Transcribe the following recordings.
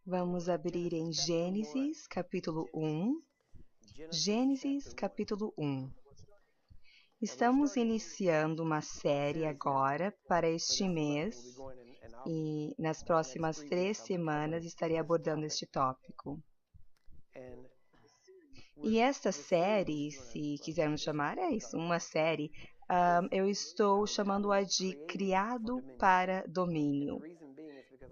Vamos abrir em Gênesis, capítulo 1. Gênesis, capítulo 1. Estamos iniciando uma série agora para este mês e nas próximas 3 semanas estarei abordando este tópico. E esta série, se quisermos chamar, é isso, uma série, eu estou chamando-a de Criado para Domínio.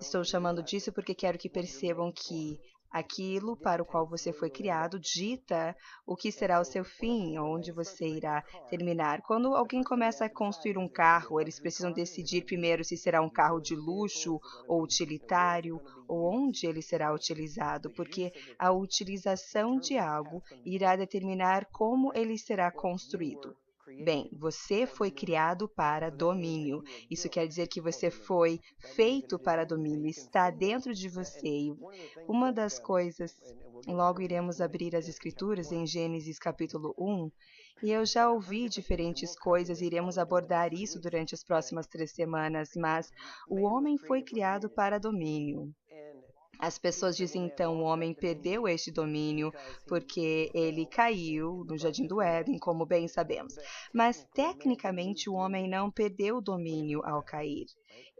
Estou chamando disso porque quero que percebam que aquilo para o qual você foi criado dita o que será o seu fim, onde você irá terminar. Quando alguém começa a construir um carro, eles precisam decidir primeiro se será um carro de luxo ou utilitário, ou onde ele será utilizado, porque a utilização de algo irá determinar como ele será construído. Bem, você foi criado para domínio. Isso quer dizer que você foi feito para domínio, está dentro de você. E uma das coisas, logo iremos abrir as Escrituras em Gênesis capítulo 1, e eu já ouvi diferentes coisas, iremos abordar isso durante as próximas 3 semanas, mas o homem foi criado para domínio. As pessoas dizem então o homem perdeu este domínio porque ele caiu no Jardim do Éden, como bem sabemos. Mas tecnicamente o homem não perdeu o domínio ao cair.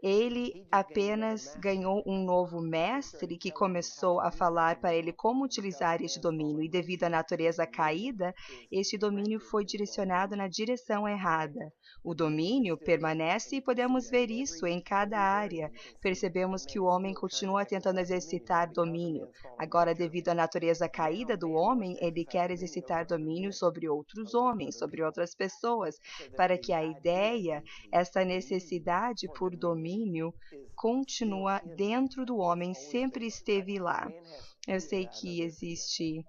Ele apenas ganhou um novo mestre que começou a falar para ele como utilizar este domínio. E devido à natureza caída, este domínio foi direcionado na direção errada. O domínio permanece e podemos ver isso em cada área. Percebemos que o homem continua tentando exercitar domínio. Agora, devido à natureza caída do homem, ele quer exercitar domínio sobre outros homens, sobre outras pessoas, para que a ideia, essa necessidade por domínio, continua dentro do homem, sempre esteve lá. Eu sei que existe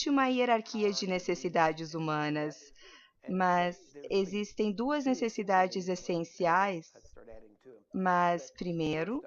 uma hierarquia de necessidades humanas, mas existem 2 necessidades essenciais. Mas, primeiro,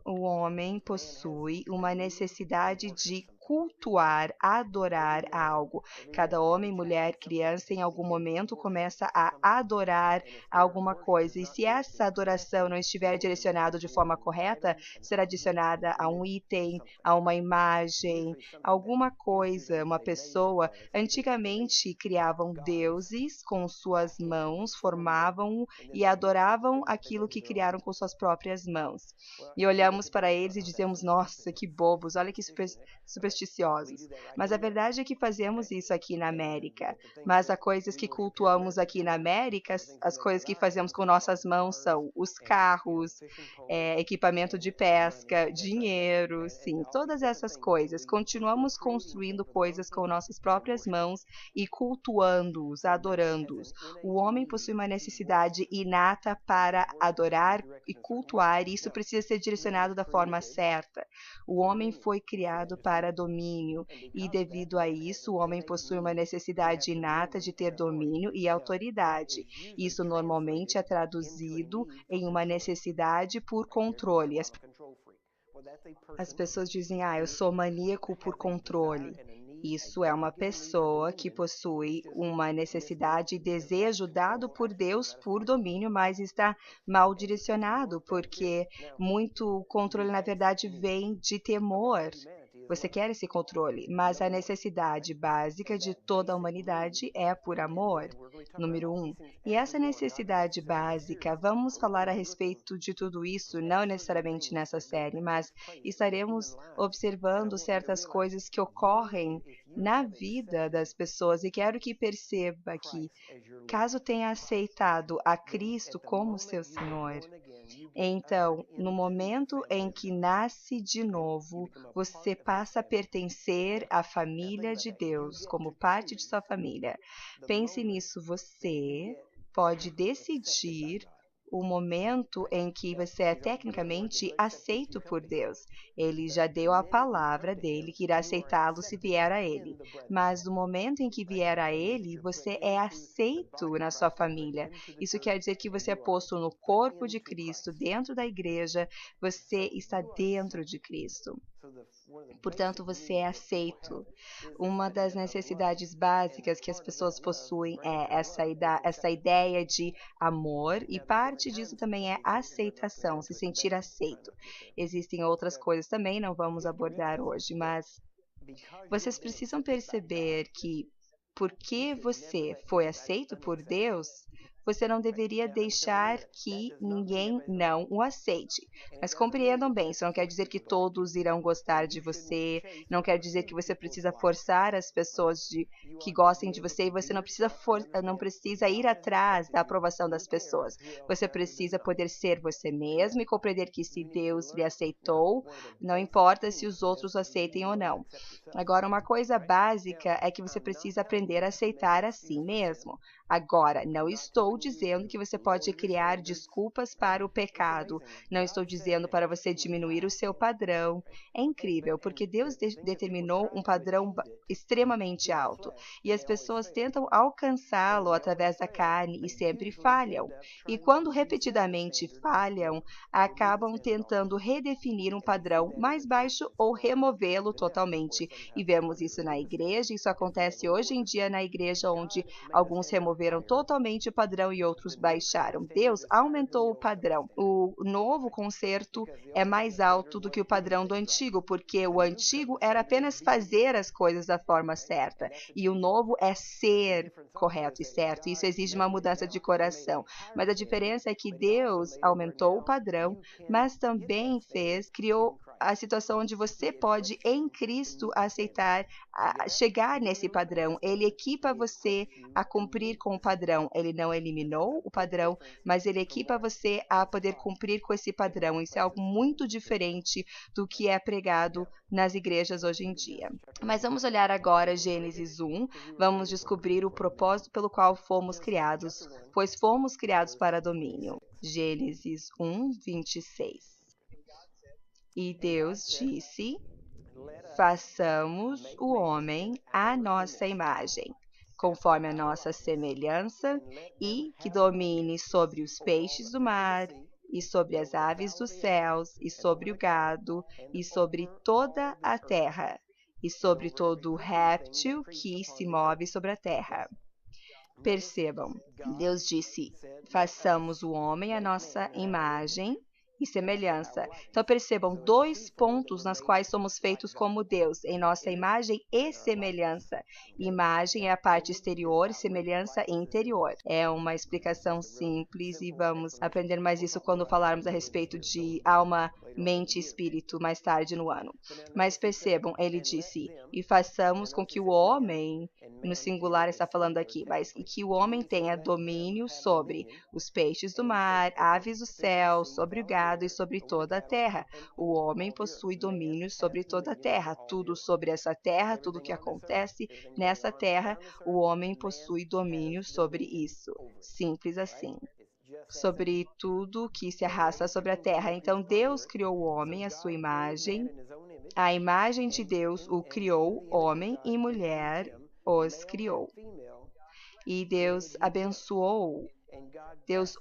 o homem possui uma necessidade de cultuar, adorar algo. Cada homem, mulher, criança, em algum momento começa a adorar alguma coisa. E se essa adoração não estiver direcionada de forma correta, será adicionada a um item, a uma imagem, alguma coisa, uma pessoa. Antigamente criavam deuses com suas mãos, formavam e adoravam aquilo que criaram com suas próprias mãos. E olhamos para eles e dizemos, nossa, que bobos, olha que supersticiosos. Mas a verdade é que fazemos isso aqui na América. Mas as coisas que cultuamos aqui na América, as coisas que fazemos com nossas mãos são os carros, equipamento de pesca, dinheiro, sim, todas essas coisas. Continuamos construindo coisas com nossas próprias mãos e cultuando-os, adorando-os. O homem possui uma necessidade inata para adorar e cultuar, e isso precisa ser direcionado da forma certa. O homem foi criado para domínio, e devido a isso, o homem possui uma necessidade inata de ter domínio e autoridade. Isso normalmente é traduzido em uma necessidade por controle. As pessoas dizem, eu sou maníaco por controle. Isso é uma pessoa que possui uma necessidade e desejo dado por Deus por domínio, mas está mal direcionado, porque muito controle, na verdade, vem de temor. Você quer esse controle, mas a necessidade básica de toda a humanidade é por amor, número 1. E essa necessidade básica, vamos falar a respeito de tudo isso, não necessariamente nessa série, mas estaremos observando certas coisas que ocorrem na vida das pessoas, e quero que perceba que, caso tenha aceitado a Cristo como seu Senhor, então, no momento em que nasce de novo, você passa a pertencer à família de Deus, como parte de sua família. Pense nisso, você pode decidir o momento em que você é tecnicamente aceito por Deus. Ele já deu a palavra dele que irá aceitá-lo se vier a ele. Mas no momento em que vier a ele, você é aceito na sua família. Isso quer dizer que você é posto no corpo de Cristo, dentro da igreja, você está dentro de Cristo. Portanto, você é aceito. Uma das necessidades básicas que as pessoas possuem é essa ideia de amor, e parte disso também é aceitação, se sentir aceito. Existem outras coisas também, não vamos abordar hoje, mas vocês precisam perceber que, porque você foi aceito por Deus, você não deveria deixar que ninguém não o aceite. Mas compreendam bem, isso não quer dizer que todos irão gostar de você, não quer dizer que você precisa forçar as pessoas que gostem de você, e você não precisa ir atrás da aprovação das pessoas. Você precisa poder ser você mesmo e compreender que, se Deus lhe aceitou, não importa se os outros o aceitem ou não. Agora, uma coisa básica é que você precisa aprender a aceitar a si mesmo. Agora, não estou dizendo que você pode criar desculpas para o pecado. Não estou dizendo para você diminuir o seu padrão. É incrível, porque Deus determinou um padrão extremamente alto. E as pessoas tentam alcançá-lo através da carne e sempre falham. E quando repetidamente falham, acabam tentando redefinir um padrão mais baixo ou removê-lo totalmente. E vemos isso na igreja. Isso acontece hoje em dia na igreja, onde alguns removeram totalmente o padrão e outros baixaram. Deus aumentou o padrão. O novo concerto é mais alto do que o padrão do antigo, porque o antigo era apenas fazer as coisas da forma certa, e o novo é ser correto e certo. Isso exige uma mudança de coração. Mas a diferença é que Deus aumentou o padrão, mas também criou a situação onde você pode, em Cristo, aceitar, chegar nesse padrão. Ele equipa você a cumprir com o padrão. Ele não eliminou o padrão, mas ele equipa você a poder cumprir com esse padrão. Isso é algo muito diferente do que é pregado nas igrejas hoje em dia. Mas vamos olhar agora Gênesis 1. Vamos descobrir o propósito pelo qual fomos criados, pois fomos criados para domínio. Gênesis 1, 26. E Deus disse: façamos o homem à nossa imagem, conforme a nossa semelhança, e que domine sobre os peixes do mar, e sobre as aves dos céus, e sobre o gado, e sobre toda a terra, e sobre todo réptil que se move sobre a terra. Percebam, Deus disse: façamos o homem à nossa imagem e semelhança. Então percebam 2 pontos nas quais somos feitos como Deus, em nossa imagem e semelhança. Imagem é a parte exterior, semelhança interior. É uma explicação simples e vamos aprender mais isso quando falarmos a respeito de alma, mente e espírito mais tarde no ano. Mas percebam, ele disse: e façamos com que o homem, no singular está falando aqui, mas que o homem tenha domínio sobre os peixes do mar, aves do céu, sobre o gado e sobre toda a terra. O homem possui domínio sobre toda a terra. Tudo sobre essa terra, tudo que acontece nessa terra, o homem possui domínio sobre isso. Simples assim. Sobre tudo que se arrasta sobre a terra. Então Deus criou o homem à sua imagem. A imagem de Deus o criou, homem e mulher os criou. E Deus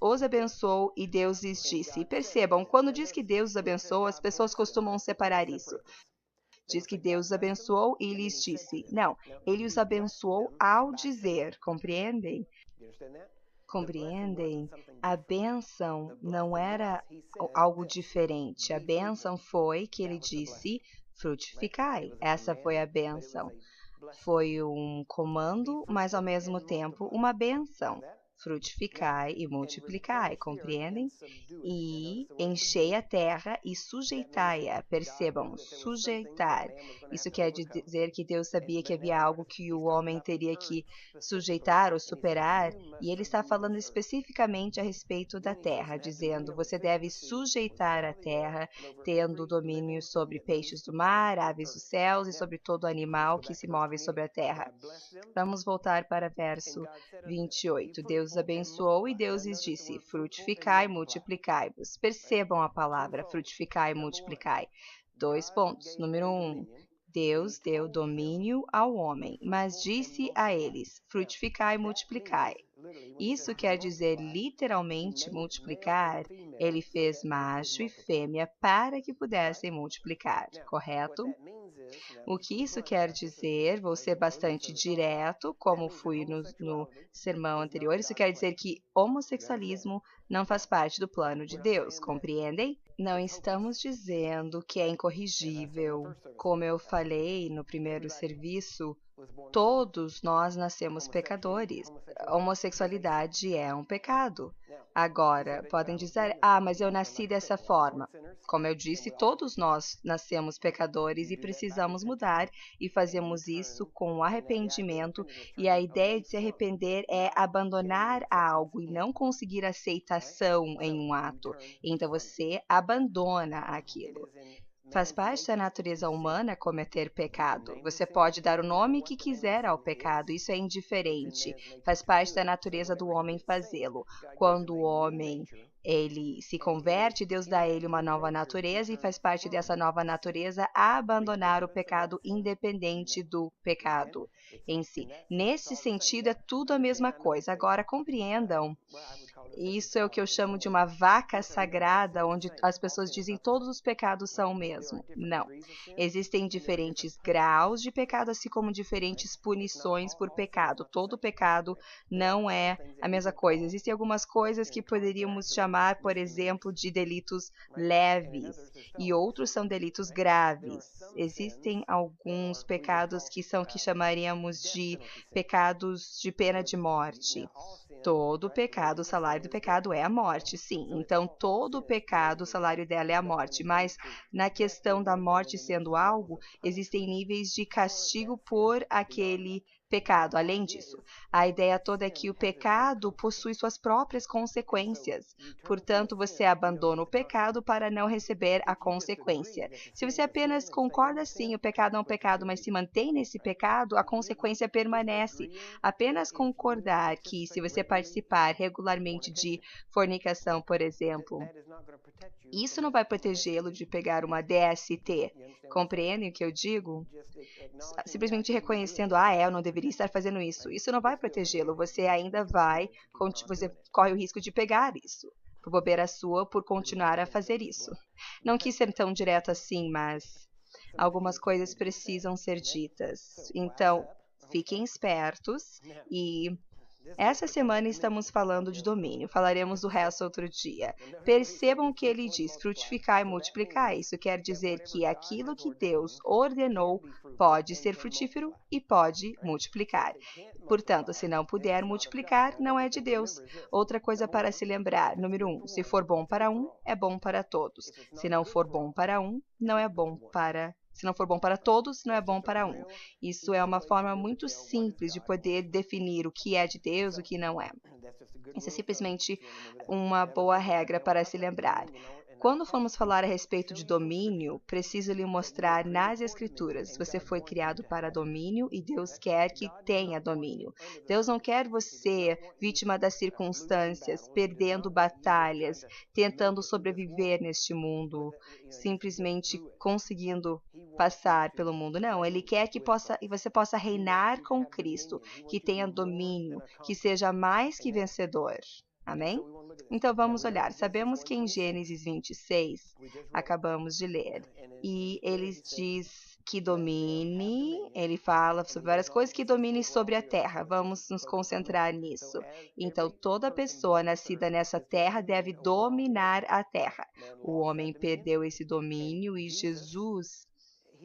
os abençoou e Deus lhes disse. E percebam, quando diz que Deus os abençoou, as pessoas costumam separar isso. Diz que Deus os abençoou e lhes disse. Não, ele os abençoou ao dizer, compreendem? Compreendem? A bênção não era algo diferente. A bênção foi que ele disse: frutificai. Essa foi a bênção. Foi um comando, mas ao mesmo tempo uma bênção. Frutificai e multiplicai, compreendem? E enchei a terra e sujeitai-a. Percebam, sujeitar. Isso quer dizer que Deus sabia que havia algo que o homem teria que sujeitar ou superar, e ele está falando especificamente a respeito da terra, dizendo: você deve sujeitar a terra, tendo domínio sobre peixes do mar, aves dos céus e sobre todo animal que se move sobre a terra. Vamos voltar para verso 28. Deus abençoou e Deus lhes disse: frutificai e multiplicai-vos. Percebam a palavra frutificai e multiplicai. 2 pontos. Número 1. Deus deu domínio ao homem, mas disse a eles: frutificai e multiplicai. Isso quer dizer literalmente multiplicar. Ele fez macho e fêmea para que pudessem multiplicar, correto? O que isso quer dizer, vou ser bastante direto, como fui no sermão anterior, isso quer dizer que homossexualismo não faz parte do plano de Deus, compreendem? Não estamos dizendo que é incorrigível. Como eu falei no primeiro serviço, todos nós nascemos pecadores. A homossexualidade é um pecado. Agora, podem dizer, mas eu nasci dessa forma. Como eu disse, todos nós nascemos pecadores e precisamos mudar, e fazemos isso com arrependimento, e a ideia de se arrepender é abandonar algo e não conseguir aceitação em um ato. Então você abandona aquilo. Faz parte da natureza humana cometer pecado. Você pode dar o nome que quiser ao pecado, isso é indiferente. Faz parte da natureza do homem fazê-lo. Quando o homem ele se converte, Deus dá a ele uma nova natureza e faz parte dessa nova natureza abandonar o pecado independente do pecado em si. Nesse sentido, é tudo a mesma coisa. Agora, compreendam. Isso é o que eu chamo de uma vaca sagrada, onde as pessoas dizem todos os pecados são o mesmo. Não. Existem diferentes graus de pecado, assim como diferentes punições por pecado. Todo pecado não é a mesma coisa. Existem algumas coisas que poderíamos chamar, por exemplo, de delitos leves, e outros são delitos graves. Existem alguns pecados que chamaríamos de pecados de pena de morte. Todo pecado, o salário do pecado é a morte, sim. Então, todo pecado, o salário dela é a morte. Mas, na questão da morte sendo algo, existem níveis de castigo por aquele pecado. Além disso, a ideia toda é que o pecado possui suas próprias consequências. Portanto, você abandona o pecado para não receber a consequência. Se você apenas concorda, sim, o pecado é um pecado, mas se mantém nesse pecado, a consequência permanece. Apenas concordar que se você participar regularmente de fornicação, por exemplo, isso não vai protegê-lo de pegar uma DST. Compreendem o que eu digo? Simplesmente reconhecendo, eu não deveria estar fazendo isso. Isso não vai protegê-lo. Você ainda você corre o risco de pegar isso. Por bobeira sua, por continuar a fazer isso. Não quis ser tão direto assim, mas algumas coisas precisam ser ditas. Então, fiquem espertos e essa semana estamos falando de domínio, falaremos do resto outro dia. Percebam que ele diz frutificar e multiplicar. Isso quer dizer que aquilo que Deus ordenou pode ser frutífero e pode multiplicar. Portanto, se não puder multiplicar, não é de Deus. Outra coisa para se lembrar, número 1, se for bom para um, é bom para todos. Se não for bom para um, não é bom para Se não for bom para todos, não é bom para um. Isso é uma forma muito simples de poder definir o que é de Deus, o que não é. Isso é simplesmente uma boa regra para se lembrar. Quando formos falar a respeito de domínio, preciso lhe mostrar nas Escrituras. Você foi criado para domínio e Deus quer que tenha domínio. Deus não quer você vítima das circunstâncias, perdendo batalhas, tentando sobreviver neste mundo, simplesmente conseguindo passar pelo mundo. Não, Ele quer que você possa reinar com Cristo, que tenha domínio, que seja mais que vencedor. Amém? Então vamos olhar. Sabemos que em Gênesis 26, acabamos de ler, e ele diz que domine, ele fala sobre várias coisas, que domine sobre a terra. Vamos nos concentrar nisso. Então toda pessoa nascida nessa terra deve dominar a terra. O homem perdeu esse domínio e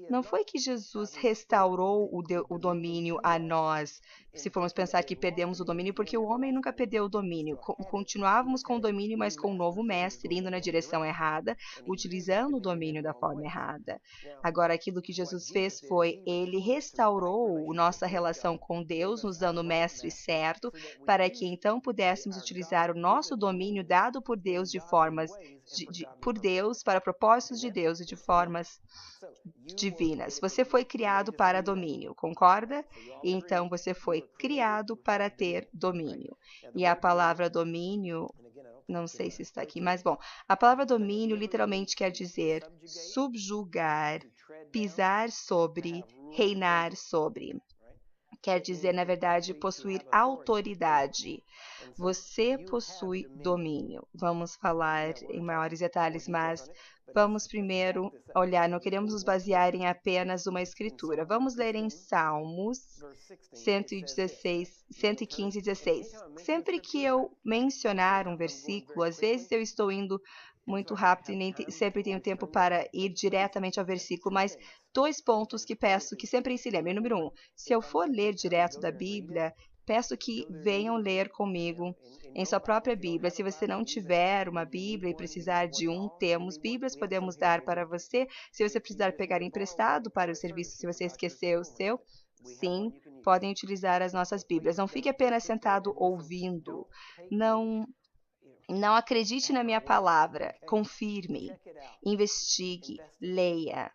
não foi que Jesus restaurou o domínio a nós, se formos pensar que perdemos o domínio, porque o homem nunca perdeu o domínio. Continuávamos com o domínio, mas com um novo mestre, indo na direção errada, utilizando o domínio da forma errada. Agora, aquilo que Jesus fez foi, ele restaurou nossa relação com Deus, nos dando o mestre certo, para que então pudéssemos utilizar o nosso domínio dado por Deus por Deus, para propósitos de Deus e de formas divinas. Você foi criado para domínio, concorda? Então você foi criado para ter domínio. E a palavra domínio, não sei se está aqui, mas bom, a palavra domínio literalmente quer dizer subjugar, pisar sobre, reinar sobre. quer dizer, na verdade, possuir autoridade. Você possui domínio. Vamos falar em maiores detalhes, mas vamos primeiro olhar, não queremos nos basear em apenas uma escritura. Vamos ler em Salmos 116, 115, 16. Sempre que eu mencionar um versículo, às vezes eu estou indo muito rápido e nem sempre tenho tempo para ir diretamente ao versículo, mas 2 pontos que peço que sempre se lembrem. Número 1, se eu for ler direto da Bíblia, peço que venham ler comigo em sua própria Bíblia. Se você não tiver uma Bíblia e precisar de temos Bíblias, podemos dar para você. Se você precisar pegar emprestado para o serviço, se você esqueceu o seu, sim, podem utilizar as nossas Bíblias. Não fique apenas sentado ouvindo. Não acredite na minha palavra. Confirme, investigue, leia.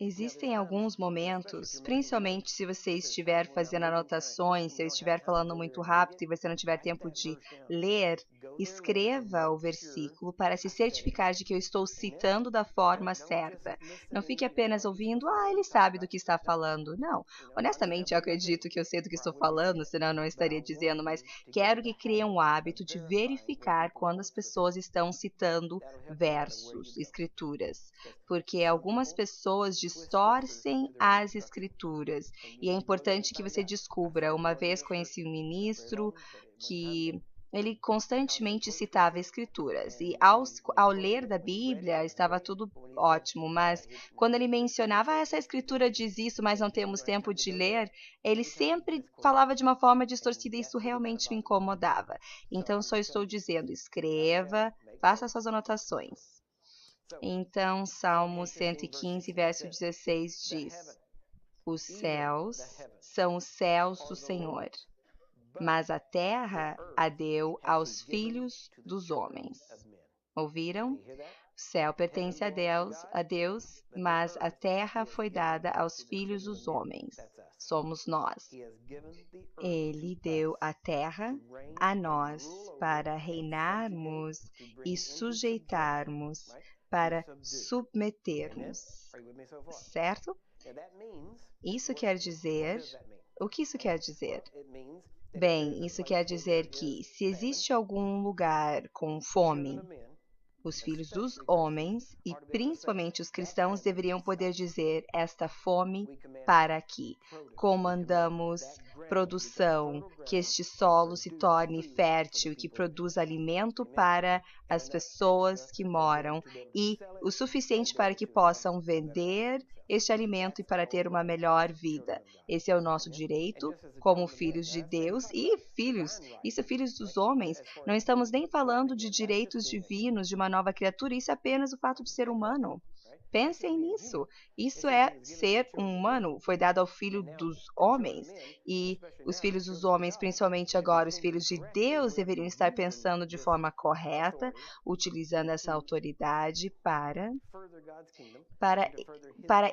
Existem alguns momentos, principalmente se você estiver fazendo anotações, se eu estiver falando muito rápido e você não tiver tempo de ler, escreva o versículo para se certificar de que eu estou citando da forma certa. Não fique apenas ouvindo, ele sabe do que está falando. Não, honestamente eu acredito que eu sei do que estou falando, senão eu não estaria dizendo, mas quero que criem o hábito de verificar quando as pessoas estão citando versos, escrituras, porque algumas pessoas distorcem as escrituras e é importante que você descubra. Uma vez conheci um ministro que ele constantemente citava escrituras e ao ler da Bíblia estava tudo ótimo, mas quando ele mencionava essa escritura diz isso, mas não temos tempo de ler, ele sempre falava de uma forma distorcida e isso realmente me incomodava. Então só estou dizendo, escreva, faça suas anotações. Então, Salmo 115, verso 16 diz: os céus são os céus do Senhor, mas a terra a deu aos filhos dos homens. Ouviram? O céu pertence a Deus, mas a terra foi dada aos filhos dos homens. Somos nós. Ele deu a terra a nós para reinarmos e sujeitarmos, para submetermos, certo? Isso quer dizer... O que isso quer dizer? Bem, isso quer dizer que se existe algum lugar com fome, os filhos dos homens, e principalmente os cristãos, deveriam poder dizer esta fome para aqui. Comandamos produção, que este solo se torne fértil, que produza alimento para as pessoas que moram e o suficiente para que possam vender este alimento e para ter uma melhor vida. Esse é o nosso direito como filhos de Deus e filhos dos homens. Não estamos nem falando de direitos divinos de uma nova criatura, isso é apenas o fato de ser humano. Pensem nisso. Isso é ser um humano. Foi dado ao filho dos homens. E os filhos dos homens, principalmente agora, os filhos de Deus, deveriam estar pensando de forma correta, utilizando essa autoridade para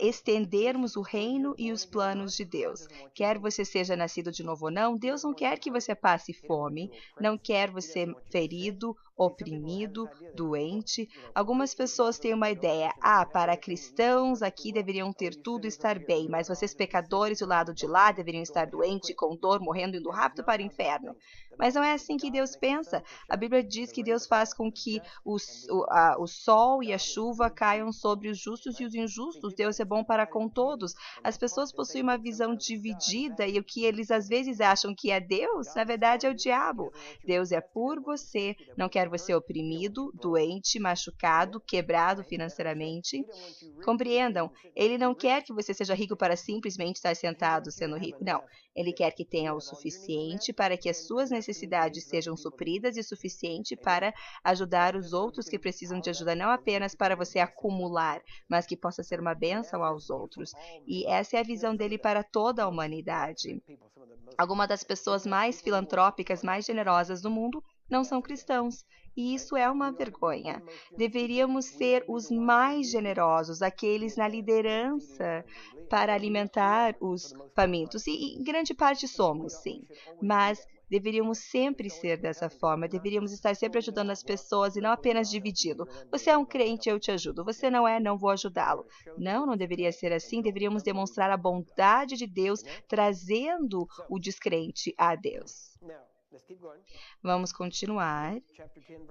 estendermos o reino e os planos de Deus. Quer você seja nascido de novo ou não, Deus não quer que você passe fome, não quer você ferido, oprimido, doente. Algumas pessoas têm uma ideia, para cristãos aqui deveriam ter tudo e estar bem, mas vocês pecadores do lado de lá deveriam estar doentes, com dor, morrendo, indo rápido para o inferno. Mas não é assim que Deus pensa. A Bíblia diz que Deus faz com que o sol e a chuva caiam sobre os justos e os injustos. Deus é bom para com todos. As pessoas possuem uma visão dividida e o que eles às vezes acham que é Deus, na verdade é o diabo. Deus é por você, não quer você oprimido, doente, machucado, quebrado financeiramente. Compreendam, Ele não quer que você seja rico para simplesmente estar sentado sendo rico. Não, Ele quer que tenha o suficiente para que as suas necessidades sejam supridas e suficiente para ajudar os outros que precisam de ajuda, não apenas para você acumular, mas que possa ser uma bênção aos outros. E essa é a visão dele para toda a humanidade. Algumas das pessoas mais filantrópicas, mais generosas do mundo não são cristãos. E isso é uma vergonha. Deveríamos ser os mais generosos, aqueles na liderança para alimentar os famintos. E em grande parte somos, sim. Mas Deveríamos sempre ser dessa forma, deveríamos estar sempre ajudando as pessoas e não apenas dividindo. Você é um crente, eu te ajudo. Você não é, não vou ajudá-lo. Não, não deveria ser assim. Deveríamos demonstrar a bondade de Deus, trazendo o descrente a Deus. Vamos continuar.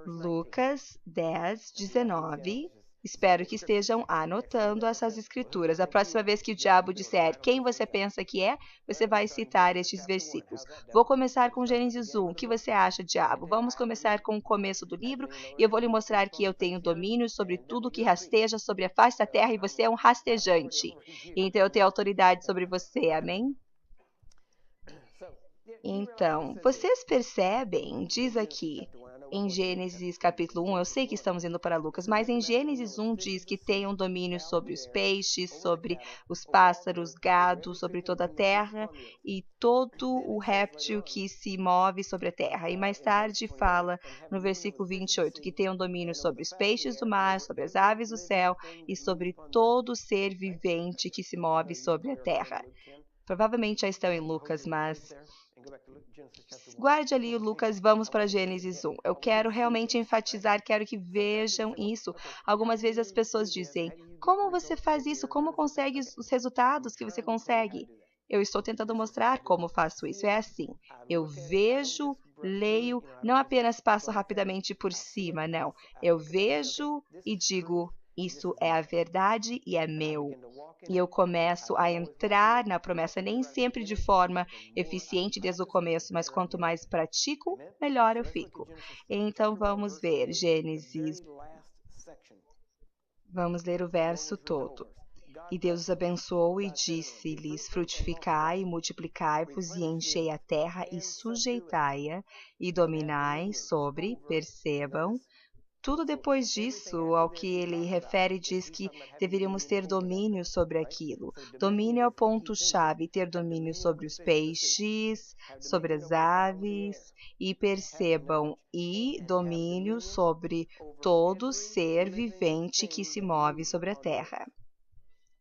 Lucas 10, 19. Espero que estejam anotando essas escrituras. A próxima vez que o diabo disser quem você pensa que é, você vai citar estes versículos. Vou começar com Gênesis 1. O que você acha, diabo? Vamos começar com o começo do livro e eu vou lhe mostrar que eu tenho domínio sobre tudo que rasteja sobre a face da terra e você é um rastejante. Então eu tenho autoridade sobre você. Amém? Então, vocês percebem, diz aqui em Gênesis capítulo 1, eu sei que estamos indo para Lucas, mas em Gênesis 1 diz que tem um domínio sobre os peixes, sobre os pássaros, gado, sobre toda a terra e todo o réptil que se move sobre a terra. E mais tarde fala no versículo 28 que tem um domínio sobre os peixes do mar, sobre as aves do céu e sobre todo ser vivente que se move sobre a terra. Provavelmente já estão em Lucas, mas guarde ali o Lucas, vamos para Gênesis 1. Eu quero realmente enfatizar, quero que vejam isso. Algumas vezes as pessoas dizem, como você faz isso? Como consegue os resultados que você consegue? Eu estou tentando mostrar como faço isso. É assim, eu vejo, leio, não apenas passo rapidamente por cima, não. Eu vejo e digo, isso é a verdade e é meu. E eu começo a entrar na promessa, nem sempre de forma eficiente desde o começo, mas quanto mais pratico, melhor eu fico. Então vamos ver Gênesis. Vamos ler o verso todo. E Deus os abençoou e disse-lhes, frutificai e multiplicai-vos e enchei a terra e sujeitai-a e dominai sobre, percebam, tudo depois disso, ao que ele refere, diz que deveríamos ter domínio sobre aquilo. Domínio é o ponto-chave, ter domínio sobre os peixes, sobre as aves, e percebam, e domínio sobre todo ser vivente que se move sobre a terra.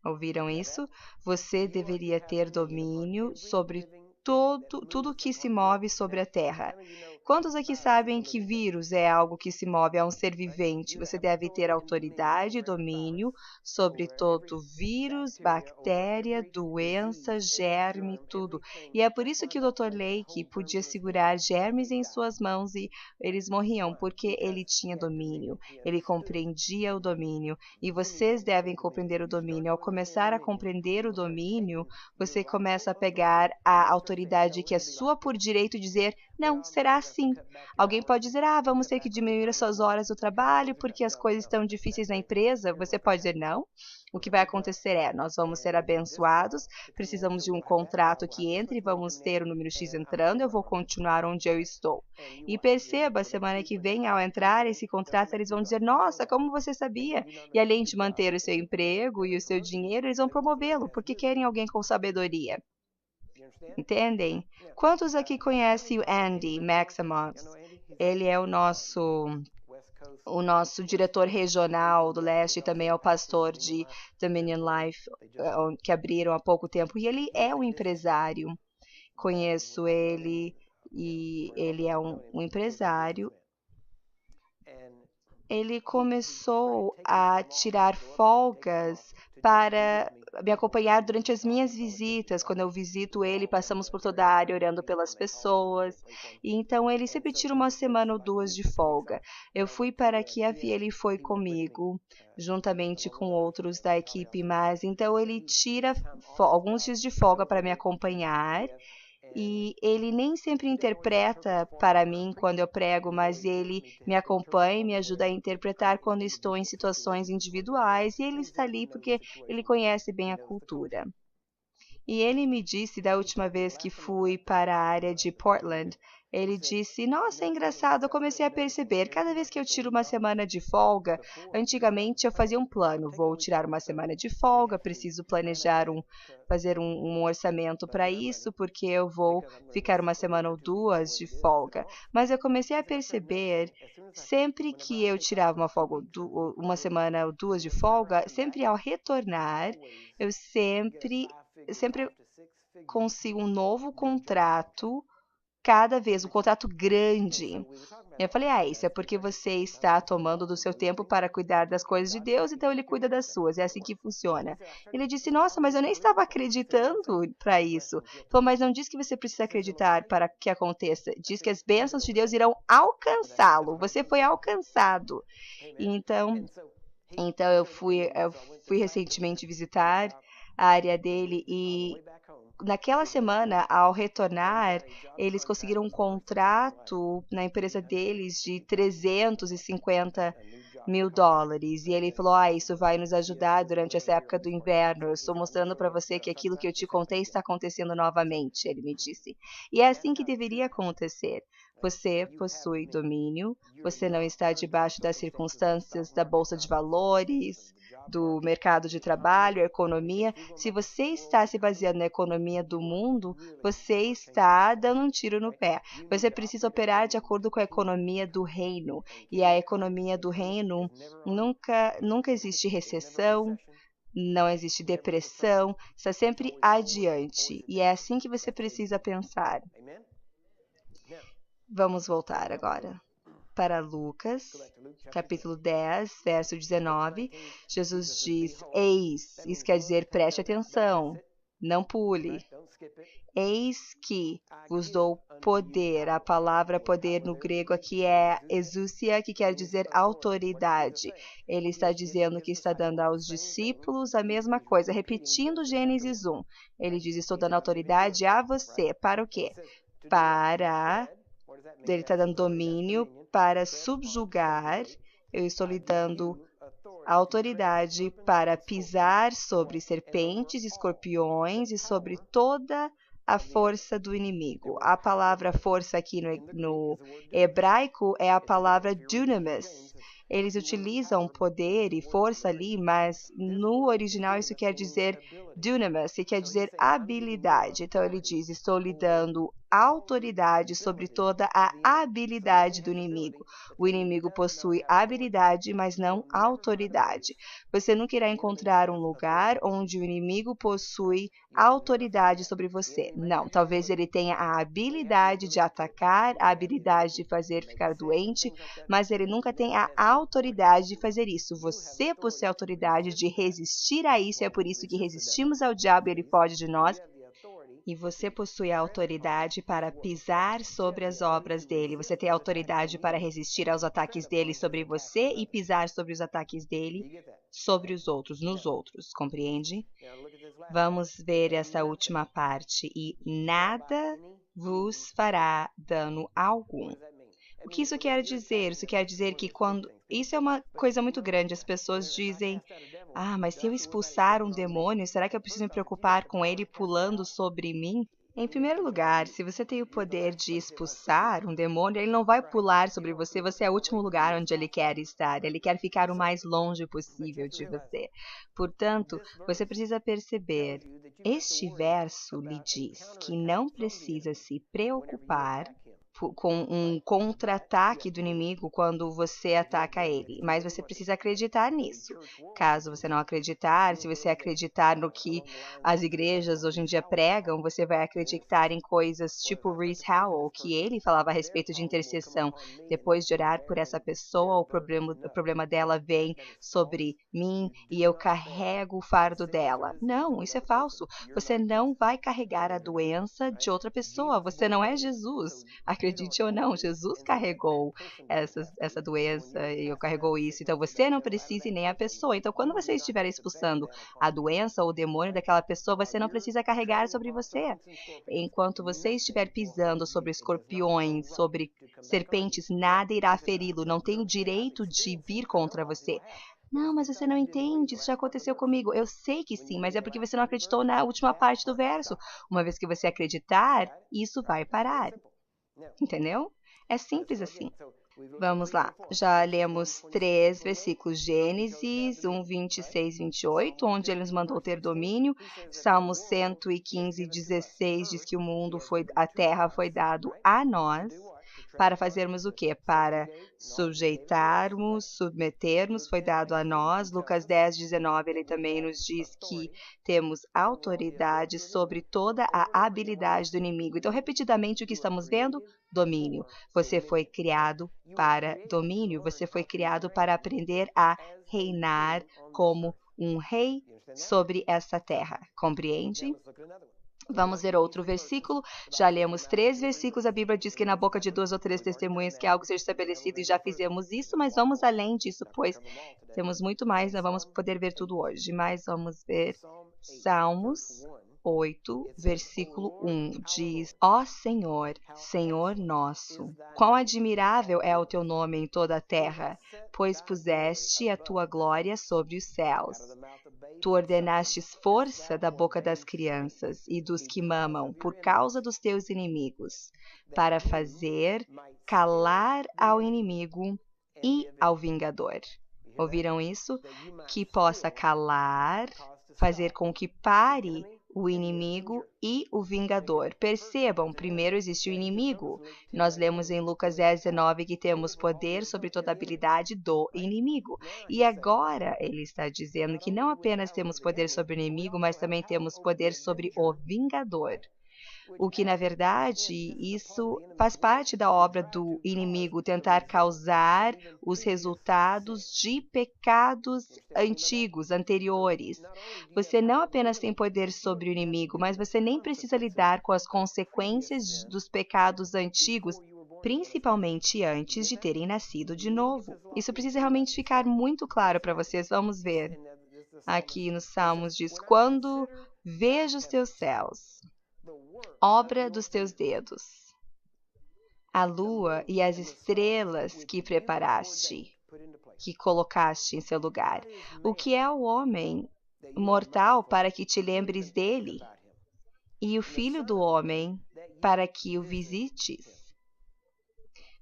Ouviram isso? Você deveria ter domínio sobre tudo que se move sobre a terra. Quantos aqui sabem que vírus é algo que se move, é um ser vivente? Você deve ter autoridade e domínio sobre todo vírus, bactéria, doença, germe, tudo. E é por isso que o Dr. Lake podia segurar germes em suas mãos e eles morriam, porque ele tinha domínio, ele compreendia o domínio. E vocês devem compreender o domínio. Ao começar a compreender o domínio, você começa a pegar a autoridade que é sua por direito e dizer, não, será assim. Alguém pode dizer, vamos ter que diminuir as suas horas do trabalho porque as coisas estão difíceis na empresa. Você pode dizer, não. O que vai acontecer é, nós vamos ser abençoados, precisamos de um contrato que entre, vamos ter o número X entrando, eu vou continuar onde eu estou. E perceba, semana que vem, ao entrar esse contrato, eles vão dizer, nossa, como você sabia? E além de manter o seu emprego e o seu dinheiro, eles vão promovê-lo, porque querem alguém com sabedoria. Entendem? Quantos aqui conhecem o Andy Maximoff? Ele é o nosso diretor regional do leste e também é o pastor de Dominion Life, que abriram há pouco tempo. E ele é um empresário. Conheço ele e ele é um empresário. Ele começou a tirar folgas para me acompanhar durante as minhas visitas. Quando eu visito ele, passamos por toda a área orando pelas pessoas. E então ele sempre tira uma semana ou duas de folga. Eu fui para Kiev e ele foi comigo, juntamente com outros da equipe, mas então ele tira alguns dias de folga para me acompanhar. E ele nem sempre interpreta para mim quando eu prego, mas ele me acompanha e me ajuda a interpretar quando estou em situações individuais, e ele está ali porque ele conhece bem a cultura. E ele me disse da última vez que fui para a área de Portland, ele disse, nossa, é engraçado, eu comecei a perceber, cada vez que eu tiro uma semana de folga, antigamente eu fazia um plano, vou tirar uma semana de folga, preciso planejar fazer um orçamento para isso, porque eu vou ficar uma semana ou duas de folga. Mas eu comecei a perceber, sempre que eu tirava uma semana ou duas de folga, sempre ao retornar, eu sempre consigo um novo contrato cada vez, um contrato grande. Eu falei, isso é porque você está tomando do seu tempo para cuidar das coisas de Deus, então ele cuida das suas, é assim que funciona. Ele disse, nossa, mas eu nem estava acreditando para isso. Falou, mas não diz que você precisa acreditar para que aconteça, diz que as bênçãos de Deus irão alcançá-lo, você foi alcançado. Então eu fui recentemente visitar a área dele e naquela semana, ao retornar, eles conseguiram um contrato na empresa deles de $350 mil. E ele falou, isso vai nos ajudar durante essa época do inverno. Eu estou mostrando para você que aquilo que eu te contei está acontecendo novamente, ele me disse. E é assim que deveria acontecer. Você possui domínio, você não está debaixo das circunstâncias da bolsa de valores, do mercado de trabalho, economia. Se você está se baseando na economia do mundo, você está dando um tiro no pé. Você precisa operar de acordo com a economia do reino. E a economia do reino nunca existe recessão, não existe depressão, está sempre adiante. E é assim que você precisa pensar. Vamos voltar agora para Lucas, capítulo 10, verso 19. Jesus diz, eis, isso quer dizer preste atenção, não pule. Eis que vos dou poder. A palavra poder no grego aqui é exousia, que quer dizer autoridade. Ele está dizendo que está dando aos discípulos a mesma coisa, repetindo Gênesis 1. Ele diz, estou dando autoridade a você. Para o quê? Ele está dando domínio para subjugar. Eu estou lhe dando autoridade para pisar sobre serpentes, escorpiões e sobre toda a força do inimigo. A palavra força aqui no hebraico é a palavra dunamis. Eles utilizam poder e força ali, mas no original isso quer dizer dunamis, que quer dizer habilidade. Então ele diz, estou lhe dando autoridade sobre toda a habilidade do inimigo. O inimigo possui habilidade, mas não autoridade. Você nunca irá encontrar um lugar onde o inimigo possui autoridade sobre você. Não, talvez ele tenha a habilidade de atacar, a habilidade de fazer ficar doente, mas ele nunca tem a autoridade de fazer isso. Você possui a autoridade de resistir a isso, é por isso que resistimos ao diabo e ele foge de nós. E você possui a autoridade para pisar sobre as obras dele. Você tem a autoridade para resistir aos ataques dele sobre você e pisar sobre os ataques dele sobre os outros, nos outros, compreende? Vamos ver essa última parte. E nada vos fará dano algum. O que isso quer dizer? Isso quer dizer que quando... Isso é uma coisa muito grande. As pessoas dizem, mas se eu expulsar um demônio, será que eu preciso me preocupar com ele pulando sobre mim? Em primeiro lugar, se você tem o poder de expulsar um demônio, ele não vai pular sobre você, você é o último lugar onde ele quer estar, ele quer ficar o mais longe possível de você. Portanto, você precisa perceber, este verso lhe diz que não precisa se preocupar com um contra-ataque do inimigo quando você ataca ele, mas você precisa acreditar nisso. Caso você não acreditar, se você acreditar no que as igrejas hoje em dia pregam, você vai acreditar em coisas tipo Rees Howell, que ele falava a respeito de intercessão. Depois de orar por essa pessoa, o problema dela vem sobre mim e eu carrego o fardo dela. Não, isso é falso. Você não vai carregar a doença de outra pessoa. Você não é Jesus. Acredite ou não, Jesus carregou essa doença e carregou isso. Então, você não precisa e nem a pessoa. Então, quando você estiver expulsando a doença ou o demônio daquela pessoa, você não precisa carregar sobre você. Enquanto você estiver pisando sobre escorpiões, sobre serpentes, nada irá feri-lo. Não tem o direito de vir contra você. Não, mas você não entende, isso já aconteceu comigo. Eu sei que sim, mas é porque você não acreditou na última parte do verso. Uma vez que você acreditar, isso vai parar. Entendeu? É simples assim. Vamos lá. Já lemos 3 versículos. Gênesis 1, 26, 28, onde ele nos mandou ter domínio. Salmos 115, 16 diz que a terra foi dado a nós. Para fazermos o quê? Para sujeitarmos, submetermos, foi dado a nós. Lucas 10:19, ele também nos diz que temos autoridade sobre toda a habilidade do inimigo. Então, repetidamente, o que estamos vendo? Domínio. Você foi criado para domínio, você foi criado para aprender a reinar como um rei sobre essa terra. Compreende? Vamos ver outro versículo. Já lemos 3 versículos. A Bíblia diz que na boca de 2 ou 3 testemunhas que algo seja estabelecido, e já fizemos isso, mas vamos além disso, pois temos muito mais, não vamos poder ver tudo hoje. Mas vamos ver Salmos 8, versículo 1, diz: Ó Senhor, Senhor nosso, quão admirável é o teu nome em toda a terra, pois puseste a tua glória sobre os céus. Tu ordenastes força da boca das crianças e dos que mamam por causa dos teus inimigos, para fazer calar ao inimigo e ao vingador. Ouviram isso? Que possa calar, fazer com que pare o inimigo e o vingador. Percebam, primeiro existe o inimigo. Nós lemos em Lucas 10:19 que temos poder sobre toda a habilidade do inimigo. E agora ele está dizendo que não apenas temos poder sobre o inimigo, mas também temos poder sobre o vingador. O que, na verdade, isso faz parte da obra do inimigo, tentar causar os resultados de pecados antigos, anteriores. Você não apenas tem poder sobre o inimigo, mas você nem precisa lidar com as consequências dos pecados antigos, principalmente antes de terem nascido de novo. Isso precisa realmente ficar muito claro para vocês. Vamos ver. Aqui nos Salmos diz: quando vejo os teus céus, obra dos teus dedos, a lua e as estrelas que preparaste, que colocaste em seu lugar. O que é o homem mortal para que te lembres dele? E o filho do homem para que o visites?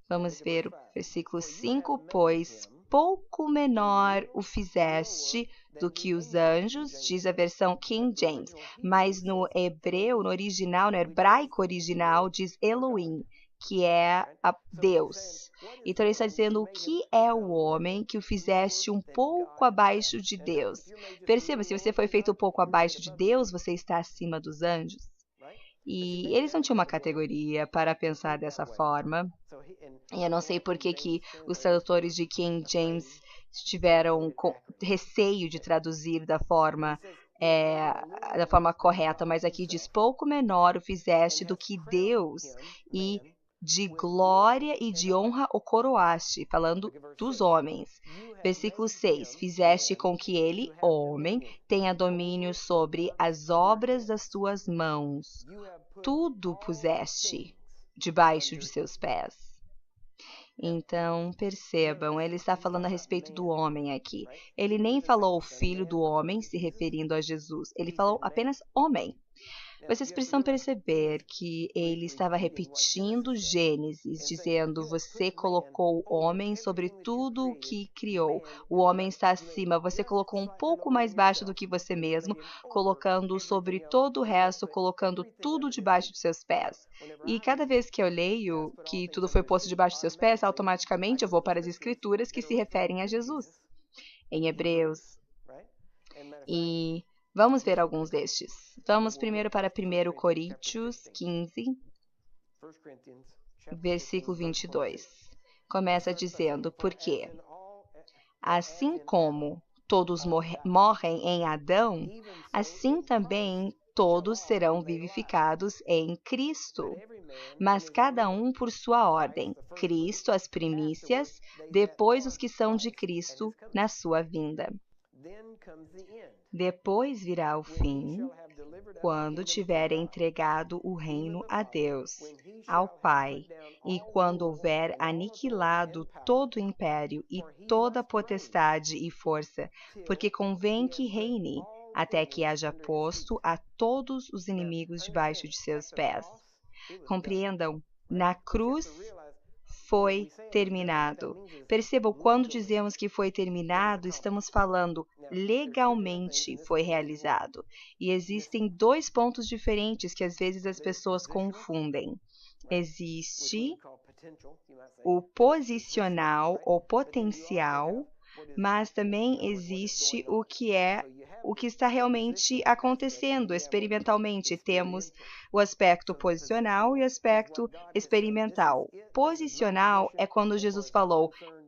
Vamos ver o versículo 5, pois pouco menor o fizeste do que os anjos, diz a versão King James, mas no hebreu, no original, no hebraico original, diz Elohim, que é Deus. Então ele está dizendo o que é o homem que o fizeste um pouco abaixo de Deus. Perceba, se você foi feito um pouco abaixo de Deus, você está acima dos anjos. E eles não tinham uma categoria para pensar dessa forma. E eu não sei por que os tradutores de King James tiveram receio de traduzir da forma correta, mas aqui diz: pouco menor o fizeste do que Deus, e de glória e de honra o coroaste, falando dos homens. Versículo 6, fizeste com que ele, homem, tenha domínio sobre as obras das tuas mãos. Tudo puseste debaixo de seus pés. Então, percebam, ele está falando a respeito do homem aqui. Ele nem falou o filho do homem, se referindo a Jesus. Ele falou apenas homem. Vocês precisam perceber que ele estava repetindo Gênesis, dizendo: você colocou o homem sobre tudo o que criou. O homem está acima. Você colocou um pouco mais baixo do que você mesmo, colocando sobre todo o resto, colocando tudo debaixo de seus pés. E cada vez que eu leio que tudo foi posto debaixo de seus pés, automaticamente eu vou para as escrituras que se referem a Jesus, em Hebreus. E vamos ver alguns destes. Vamos primeiro para 1 Coríntios 15, versículo 22. Começa dizendo: porque assim como todos morrem em Adão, assim também todos serão vivificados em Cristo. Mas cada um por sua ordem. Cristo as primícias, depois os que são de Cristo na sua vinda. Depois virá o fim, quando tiverem entregado o reino a Deus, ao Pai, e quando houver aniquilado todo império e toda potestade e força, porque convém que reine, até que haja posto a todos os inimigos debaixo de seus pés. Compreendam, na cruz foi terminado. Percebam, quando dizemos que foi terminado, estamos falando legalmente foi realizado. E existem 2 pontos diferentes que às vezes as pessoas confundem. Existe o posicional ou potencial, mas também existe o que está realmente acontecendo experimentalmente. Temos o aspecto posicional e o aspecto experimental. Posicional é quando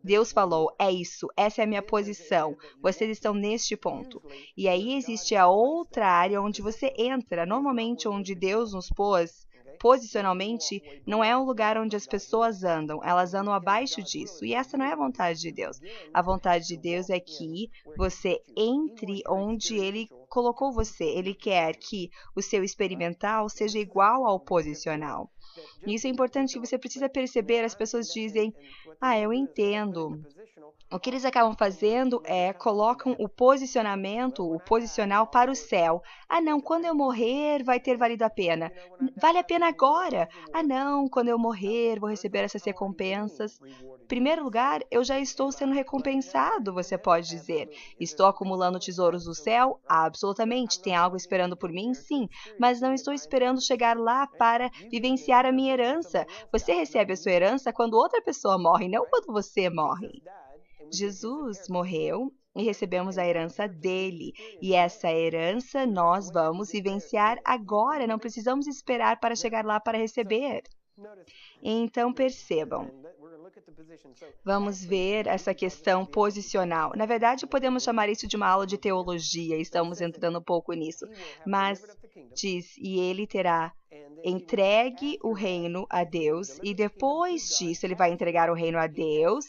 Deus falou, é isso, essa é a minha posição, vocês estão neste ponto. E aí existe a outra área onde você entra, normalmente onde Deus nos pôs. Posicionalmente, não é o lugar onde as pessoas andam, elas andam abaixo disso, e essa não é a vontade de Deus. A vontade de Deus é que você entre onde Ele colocou você. Ele quer que o seu experimental seja igual ao posicional. E isso é importante que você precisa perceber. As pessoas dizem, eu entendo. O que eles acabam fazendo é colocam o posicional para o céu. Não, quando eu morrer vai ter valido a pena. Vale a pena agora. Não, quando eu morrer vou receber essas recompensas. Em primeiro lugar, eu já estou sendo recompensado, você pode dizer. Estou acumulando tesouros do céu? Absolutamente. Tem algo esperando por mim? Sim. Mas não estou esperando chegar lá para vivenciar a minha herança. Você recebe a sua herança quando outra pessoa morre, não quando você morre. Jesus morreu e recebemos a herança dele. E essa herança nós vamos vivenciar agora. Não precisamos esperar para chegar lá para receber. Então, percebam. Vamos ver essa questão posicional. Na verdade, podemos chamar isso de uma aula de teologia. Estamos entrando um pouco nisso. Mas diz, e ele terá entregue o reino a Deus. E depois disso, ele vai entregar o reino a Deus.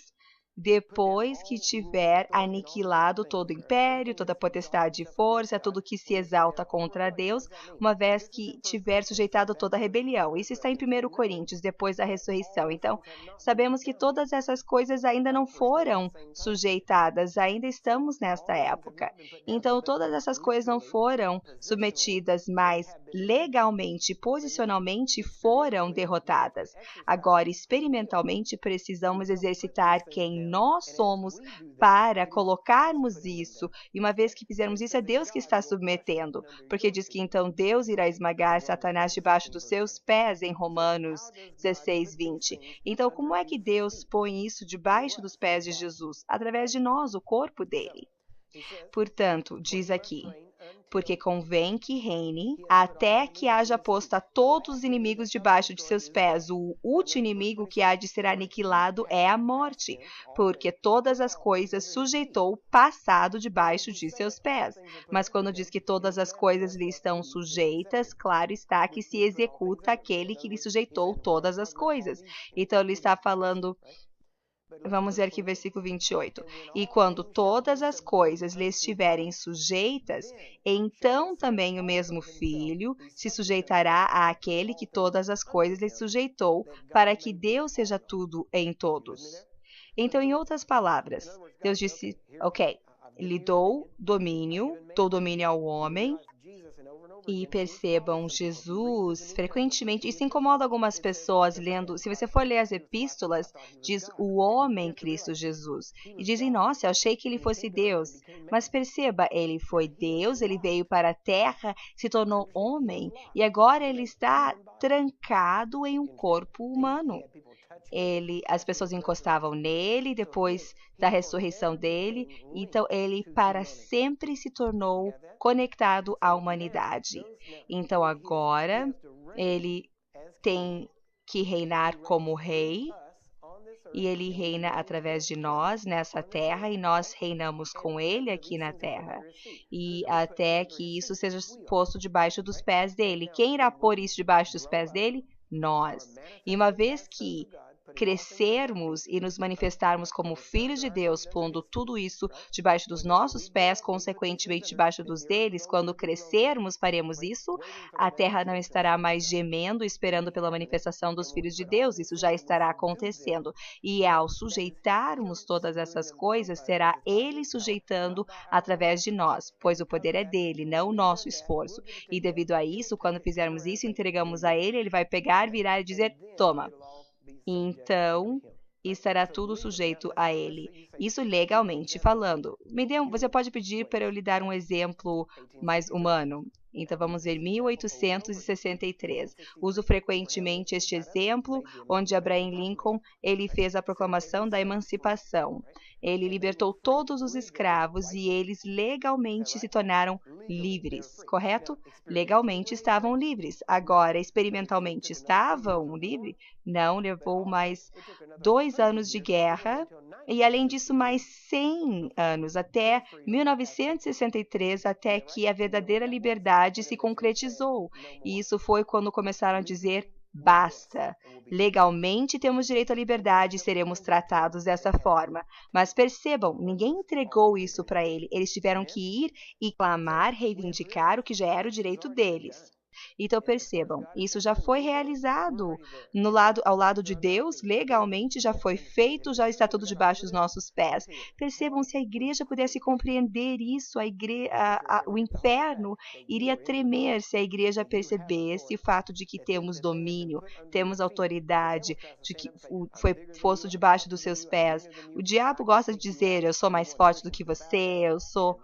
Depois que tiver aniquilado todo o império, toda potestade e força, tudo que se exalta contra Deus, uma vez que tiver sujeitado toda a rebelião. Isso está em 1 Coríntios, depois da ressurreição. Então, sabemos que todas essas coisas ainda não foram sujeitadas, ainda estamos nesta época. Então, todas essas coisas não foram submetidas, mas legalmente, posicionalmente, foram derrotadas. Agora, experimentalmente, precisamos exercitar quem nós somos para colocarmos isso. E uma vez que fizermos isso, é Deus que está submetendo. Porque diz que então Deus irá esmagar Satanás debaixo dos seus pés em Romanos 16, 20. Então, como é que Deus põe isso debaixo dos pés de Jesus? Através de nós, o corpo dele. Portanto, diz aqui, porque convém que reine até que haja posto a todos os inimigos debaixo de seus pés. O último inimigo que há de ser aniquilado é a morte, porque todas as coisas sujeitou passado debaixo de seus pés. Mas quando diz que todas as coisas lhe estão sujeitas, claro está que se executa aquele que lhe sujeitou todas as coisas. Então ele está falando... Vamos ver aqui versículo 28. E quando todas as coisas lhe estiverem sujeitas, então também o mesmo Filho se sujeitará àquele que todas as coisas lhe sujeitou, para que Deus seja tudo em todos. Então, em outras palavras, Deus disse, lhe dou domínio ao homem. E percebam, Jesus, frequentemente, isso incomoda algumas pessoas lendo, se você for ler as epístolas, diz o homem Cristo Jesus. E dizem, nossa, eu achei que ele fosse Deus. Mas perceba, ele foi Deus, ele veio para a terra, se tornou homem, e agora ele está trancado em um corpo humano. As pessoas encostavam nele depois da ressurreição dele, então ele para sempre se tornou conectado à humanidade. Então agora ele tem que reinar como rei, e ele reina através de nós nessa terra, e nós reinamos com ele aqui na terra. E até que isso seja posto debaixo dos pés dele. Quem irá pôr isso debaixo dos pés dele? Nós. E uma vez que crescermos e nos manifestarmos como filhos de Deus, pondo tudo isso debaixo dos nossos pés, consequentemente debaixo dos deles, quando crescermos, faremos isso, a terra não estará mais gemendo, esperando pela manifestação dos filhos de Deus, isso já estará acontecendo. E ao sujeitarmos todas essas coisas, será ele sujeitando através de nós, pois o poder é dele, não o nosso esforço. E devido a isso, quando fizermos isso, entregamos a ele, ele vai pegar, virar e dizer, toma. Então, estará tudo sujeito a ele. Isso legalmente falando. Você pode pedir para eu lhe dar um exemplo mais humano? Então, vamos ver 1863. Uso frequentemente este exemplo, onde Abraham Lincoln ele fez a proclamação da emancipação. Ele libertou todos os escravos e eles legalmente se tornaram livres, correto? Legalmente estavam livres. Agora, experimentalmente estavam livres? Não, levou mais 2 anos de guerra e, além disso, mais 100 anos, até 1963, até que a verdadeira liberdade se concretizou. E isso foi quando começaram a dizer: basta. Legalmente temos direito à liberdade e seremos tratados dessa forma. Mas percebam, ninguém entregou isso para ele. Eles tiveram que ir e clamar, reivindicar o que já era o direito deles. Então percebam, isso já foi realizado ao lado de Deus, legalmente já foi feito, já está tudo debaixo dos nossos pés. Percebam, se a igreja pudesse compreender isso, o inferno iria tremer se a igreja percebesse o fato de que temos domínio, temos autoridade, de que foi posto debaixo dos seus pés. O diabo gosta de dizer: eu sou mais forte do que você, eu sou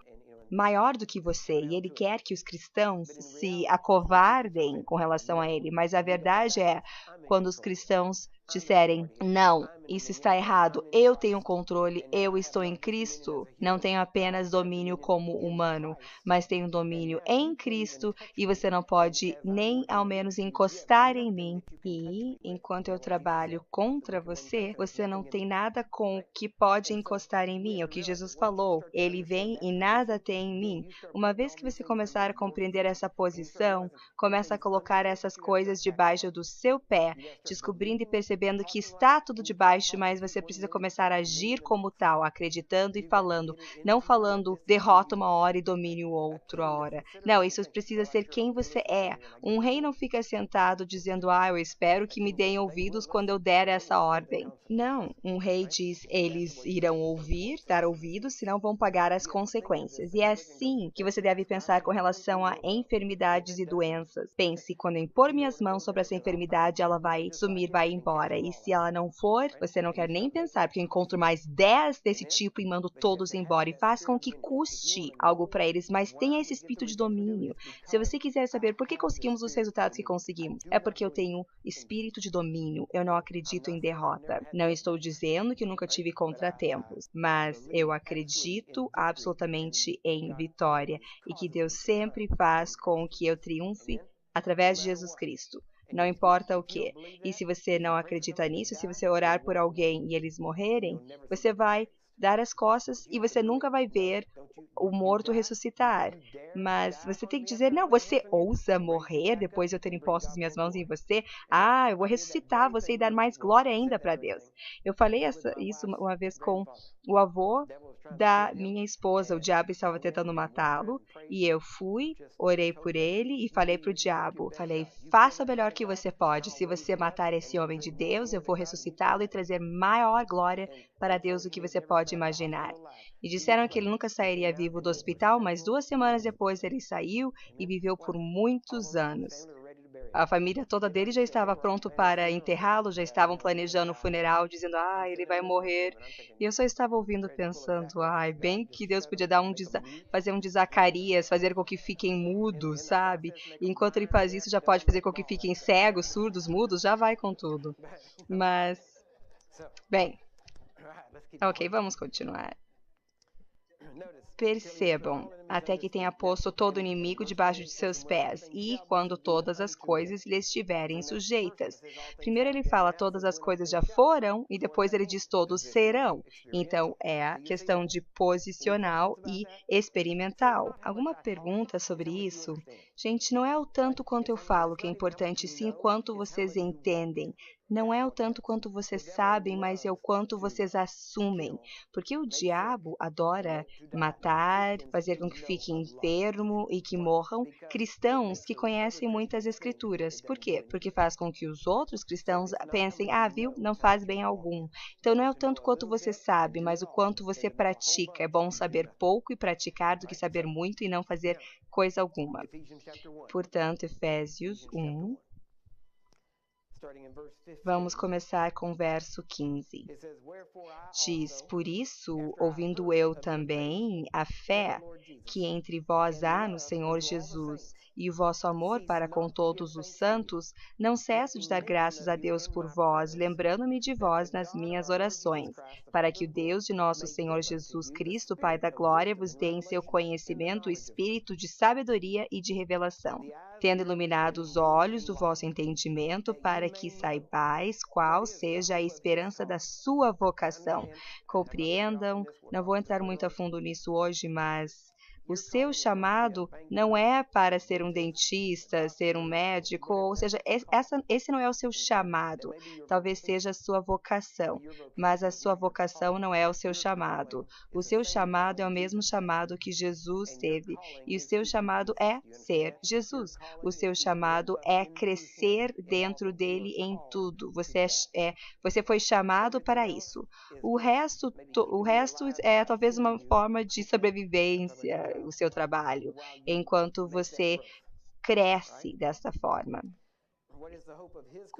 maior do que você, e ele quer que os cristãos se acovardem com relação a ele, mas a verdade é, quando os cristãos disserem: não, isso está errado, eu tenho controle, eu estou em Cristo, não tenho apenas domínio como humano, mas tenho domínio em Cristo, e você não pode nem ao menos encostar em mim. E enquanto eu trabalho contra você, você não tem nada com o que pode encostar em mim. É o que Jesus falou: ele vem e nada tem em mim. Uma vez que você começar a compreender essa posição, começa a colocar essas coisas debaixo do seu pé, descobrindo e percebendo que está tudo debaixo, mas você precisa começar a agir como tal, acreditando e falando, não falando derrota uma hora e domine o outra hora. Não, isso precisa ser quem você é. Um rei não fica sentado dizendo: eu espero que me deem ouvidos quando eu der essa ordem. Não, um rei diz: eles irão ouvir, dar ouvidos, senão vão pagar as consequências. E é assim que você deve pensar com relação a enfermidades e doenças. Pense: quando eu impor minhas mãos sobre essa enfermidade, ela vai sumir, vai embora. E se ela não for, você não quer nem pensar, porque eu encontro mais 10 desse tipo e mando todos embora. E faz com que custe algo para eles, mas tenha esse espírito de domínio. Se você quiser saber por que conseguimos os resultados que conseguimos, é porque eu tenho espírito de domínio. Eu não acredito em derrota. Não estou dizendo que nunca tive contratempos, mas eu acredito absolutamente em vitória e que Deus sempre faz com que eu triunfe através de Jesus Cristo. Não importa o que. E se você não acredita nisso, se você orar por alguém e eles morrerem, você vai dar as costas e você nunca vai ver o morto ressuscitar. Mas você tem que dizer: não, você ousa morrer depois de eu ter imposto as minhas mãos em você? Eu vou ressuscitar você e dar mais glória ainda para Deus. Eu falei isso uma vez com o avô da minha esposa. O diabo estava tentando matá-lo e eu fui, orei por ele e falei para o diabo, falei: faça o melhor que você pode. Se você matar esse homem de Deus, eu vou ressuscitá-lo e trazer maior glória para Deus do que você pode imaginar. E disseram que ele nunca sairia vivo do hospital, mas 2 semanas depois ele saiu e viveu por muitos anos. A família toda dele já estava pronto para enterrá-lo, já estavam planejando o funeral, dizendo: ele vai morrer. E eu só estava ouvindo, pensando: bem que Deus podia dar fazer um de Zacarias, fazer com que fiquem mudos, sabe? E enquanto ele faz isso, já pode fazer com que fiquem cegos, surdos, mudos, já vai com tudo. Mas, bem, ok, vamos continuar. Percebam, até que tenha posto todo o inimigo debaixo de seus pés, e quando todas as coisas lhe estiverem sujeitas. Primeiro ele fala: todas as coisas já foram, e depois ele diz: todos serão. Então é a questão de posicional e experimental. Alguma pergunta sobre isso? Gente, não é o tanto quanto eu falo que é importante, sim quanto vocês entendem. Não é o tanto quanto vocês sabem, mas é o quanto vocês assumem. Porque o diabo adora matar, fazer com que fiquem enfermos e que morram cristãos que conhecem muitas escrituras. Por quê? Porque faz com que os outros cristãos pensem: viu, não faz bem algum. Então não é o tanto quanto você sabe, mas o quanto você pratica. É bom saber pouco e praticar do que saber muito e não fazer coisa alguma. Portanto, Efésios 1. Vamos começar com o verso 15. Diz, por isso, ouvindo eu também a fé que entre vós há no Senhor Jesus e o vosso amor para com todos os santos, não cesso de dar graças a Deus por vós, lembrando-me de vós nas minhas orações, para que o Deus de nosso Senhor Jesus Cristo, Pai da glória, vos dê em seu conhecimento o espírito de sabedoria e de revelação, tendo iluminado os olhos do vosso entendimento, para que saibais qual seja a esperança da sua vocação. Compreendam, não vou entrar muito a fundo nisso hoje, mas o seu chamado não é para ser um dentista, ser um médico, ou seja, esse não é o seu chamado. Talvez seja a sua vocação, mas a sua vocação não é o seu chamado. O seu chamado é o mesmo chamado que Jesus teve, e o seu chamado é ser Jesus. O seu chamado é crescer dentro dele em tudo. Você foi chamado para isso. O resto é talvez uma forma de sobrevivência, o seu trabalho, enquanto você cresce desta forma.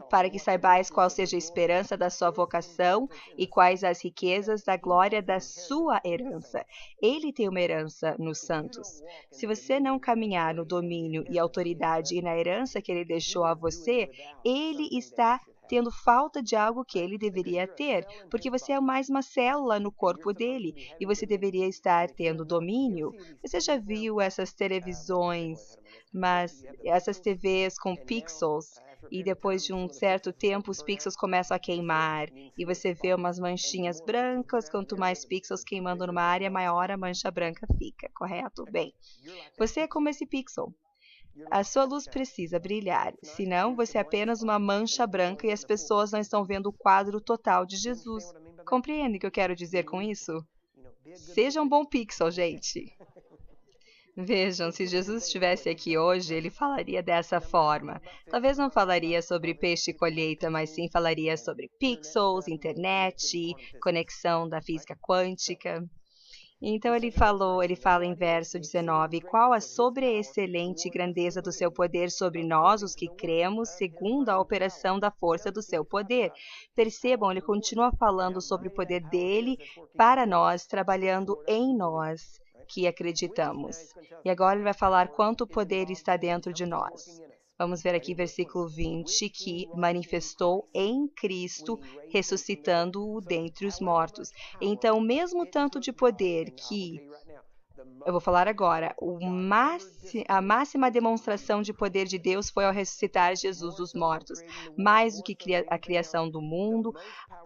Para que saibais qual seja a esperança da sua vocação e quais as riquezas da glória da sua herança. Ele tem uma herança nos santos. Se você não caminhar no domínio e autoridade e na herança que ele deixou a você, ele está tendo falta de algo que ele deveria ter, porque você é mais uma célula no corpo dele e você deveria estar tendo domínio. Você já viu essas televisões, mas essas TVs com pixels, e depois de um certo tempo os pixels começam a queimar e você vê umas manchinhas brancas? Quanto mais pixels queimando numa área, maior a mancha branca fica, correto? Bem, você é como esse pixel. A sua luz precisa brilhar, senão você é apenas uma mancha branca e as pessoas não estão vendo o quadro total de Jesus. Compreende o que eu quero dizer com isso? Seja um bom pixel, gente. Vejam, se Jesus estivesse aqui hoje, ele falaria dessa forma. Talvez não falaria sobre peixe e colheita, mas sim falaria sobre pixels, internet, conexão da física quântica. Então ele fala em verso 19, qual a sobreexcelente grandeza do seu poder sobre nós, os que cremos, segundo a operação da força do seu poder. Percebam, ele continua falando sobre o poder dele para nós, trabalhando em nós, que acreditamos. E agora ele vai falar quanto poder está dentro de nós. Vamos ver aqui versículo 20, que manifestou em Cristo, ressuscitando-o dentre os mortos. Então, mesmo tanto de poder que eu vou falar agora, a máxima demonstração de poder de Deus foi ao ressuscitar Jesus dos mortos. Mais do que a criação do mundo,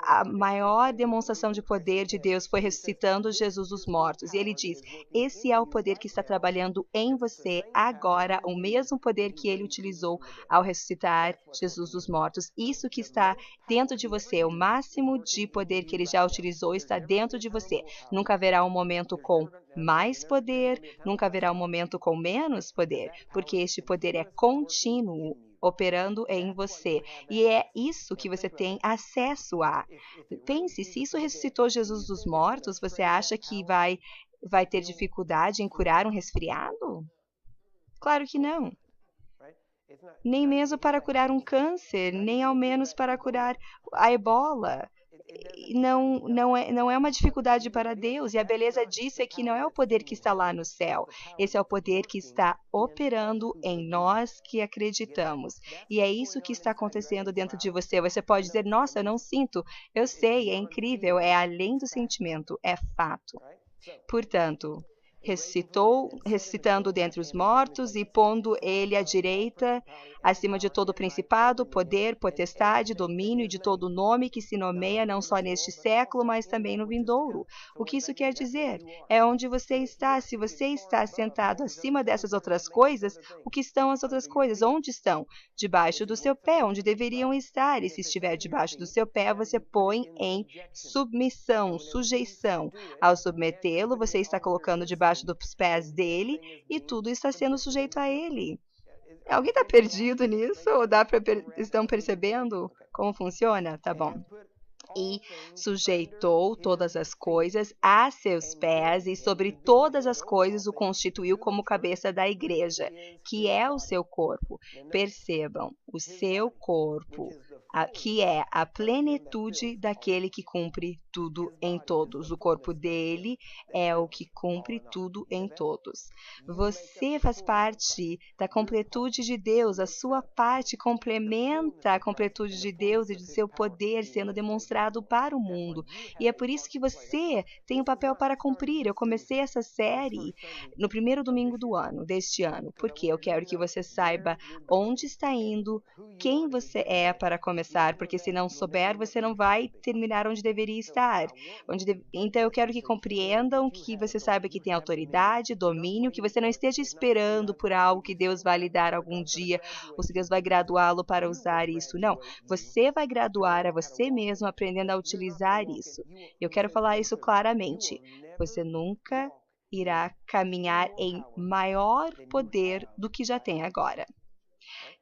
a maior demonstração de poder de Deus foi ressuscitando Jesus dos mortos. E ele diz, esse é o poder que está trabalhando em você agora, o mesmo poder que ele utilizou ao ressuscitar Jesus dos mortos. Isso que está dentro de você, o máximo de poder que ele já utilizou está dentro de você. Nunca haverá um momento com mais poder, nunca haverá um momento com menos poder, porque este poder é contínuo, operando em você. E é isso que você tem acesso a. Pense, se isso ressuscitou Jesus dos mortos, você acha que vai ter dificuldade em curar um resfriado? Claro que não. Nem mesmo para curar um câncer, nem ao menos para curar a ebola. Não é uma dificuldade para Deus, e a beleza disso é que não é o poder que está lá no céu, esse é o poder que está operando em nós que acreditamos, e é isso que está acontecendo dentro de você. Você pode dizer, nossa, eu não sinto, eu sei, é incrível, é além do sentimento, é fato. Portanto, ressuscitando dentre os mortos e pondo ele à direita, acima de todo principado, poder, potestade, domínio e de todo nome que se nomeia não só neste século, mas também no vindouro. O que isso quer dizer? É onde você está. Se você está sentado acima dessas outras coisas, o que estão as outras coisas? Onde estão? Debaixo do seu pé, onde deveriam estar. E se estiver debaixo do seu pé, você põe em submissão, sujeição. Ao submetê-lo, você está colocando debaixo dos pés dele e tudo está sendo sujeito a ele. Alguém está perdido nisso? Ou estão percebendo como funciona? Tá bom. E sujeitou todas as coisas a seus pés e sobre todas as coisas o constituiu como cabeça da igreja, que é o seu corpo. Percebam, o seu corpo, que é a plenitude daquele que cumpre tudo em todos. O corpo dele é o que cumpre tudo em todos. Você faz parte da completude de Deus, a sua parte complementa a completude de Deus e do seu poder sendo demonstrado para o mundo. E é por isso que você tem um papel para cumprir. Eu comecei essa série no primeiro domingo deste ano, porque eu quero que você saiba onde está indo, quem você é para começar, porque se não souber, você não vai terminar onde deveria estar. Então eu quero que compreendam, que você saiba que tem autoridade, domínio, que você não esteja esperando por algo que Deus vai lhe dar algum dia, ou se Deus vai graduá-lo para usar isso. Não, você vai graduar a você mesmo aprendendo a utilizar isso. Eu quero falar isso claramente. Você nunca irá caminhar em maior poder do que já tem agora.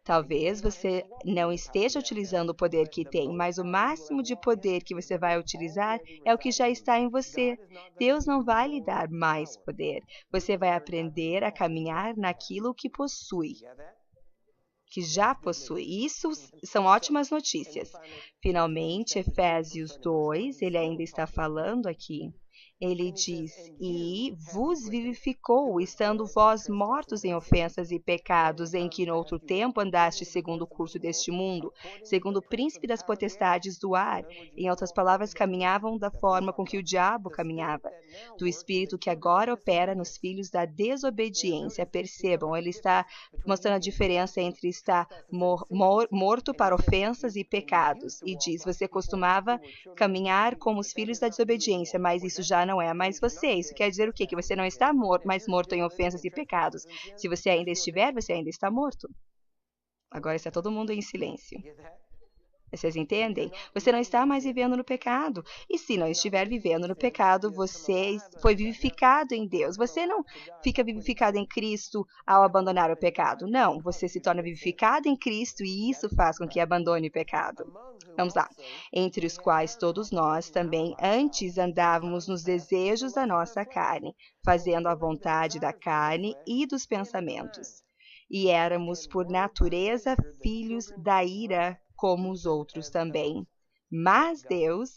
Talvez você não esteja utilizando o poder que tem, mas o máximo de poder que você vai utilizar é o que já está em você. Deus não vai lhe dar mais poder. Você vai aprender a caminhar naquilo que possui, que já possui. Isso são ótimas notícias. Finalmente, Efésios 2, ele ainda está falando aqui. Ele diz, e vos vivificou, estando vós mortos em ofensas e pecados, em que no outro tempo andaste segundo o curso deste mundo, segundo o príncipe das potestades do ar. Em outras palavras, caminhavam da forma com que o diabo caminhava. Do espírito que agora opera nos filhos da desobediência. Percebam, ele está mostrando a diferença entre estar morto para ofensas e pecados. E diz, você costumava caminhar como os filhos da desobediência, mas isso já não é mais você. Isso quer dizer o quê? Que você não está mais morto em ofensas e pecados. Se você ainda estiver, você ainda está morto. Agora está todo mundo em silêncio. Vocês entendem? Você não está mais vivendo no pecado. E se não estiver vivendo no pecado, você foi vivificado em Deus. Você não fica vivificado em Cristo ao abandonar o pecado. Não, você se torna vivificado em Cristo e isso faz com que abandone o pecado. Vamos lá. Entre os quais todos nós também antes andávamos nos desejos da nossa carne, fazendo a vontade da carne e dos pensamentos. E éramos, por natureza, filhos da ira, como os outros também. Mas Deus,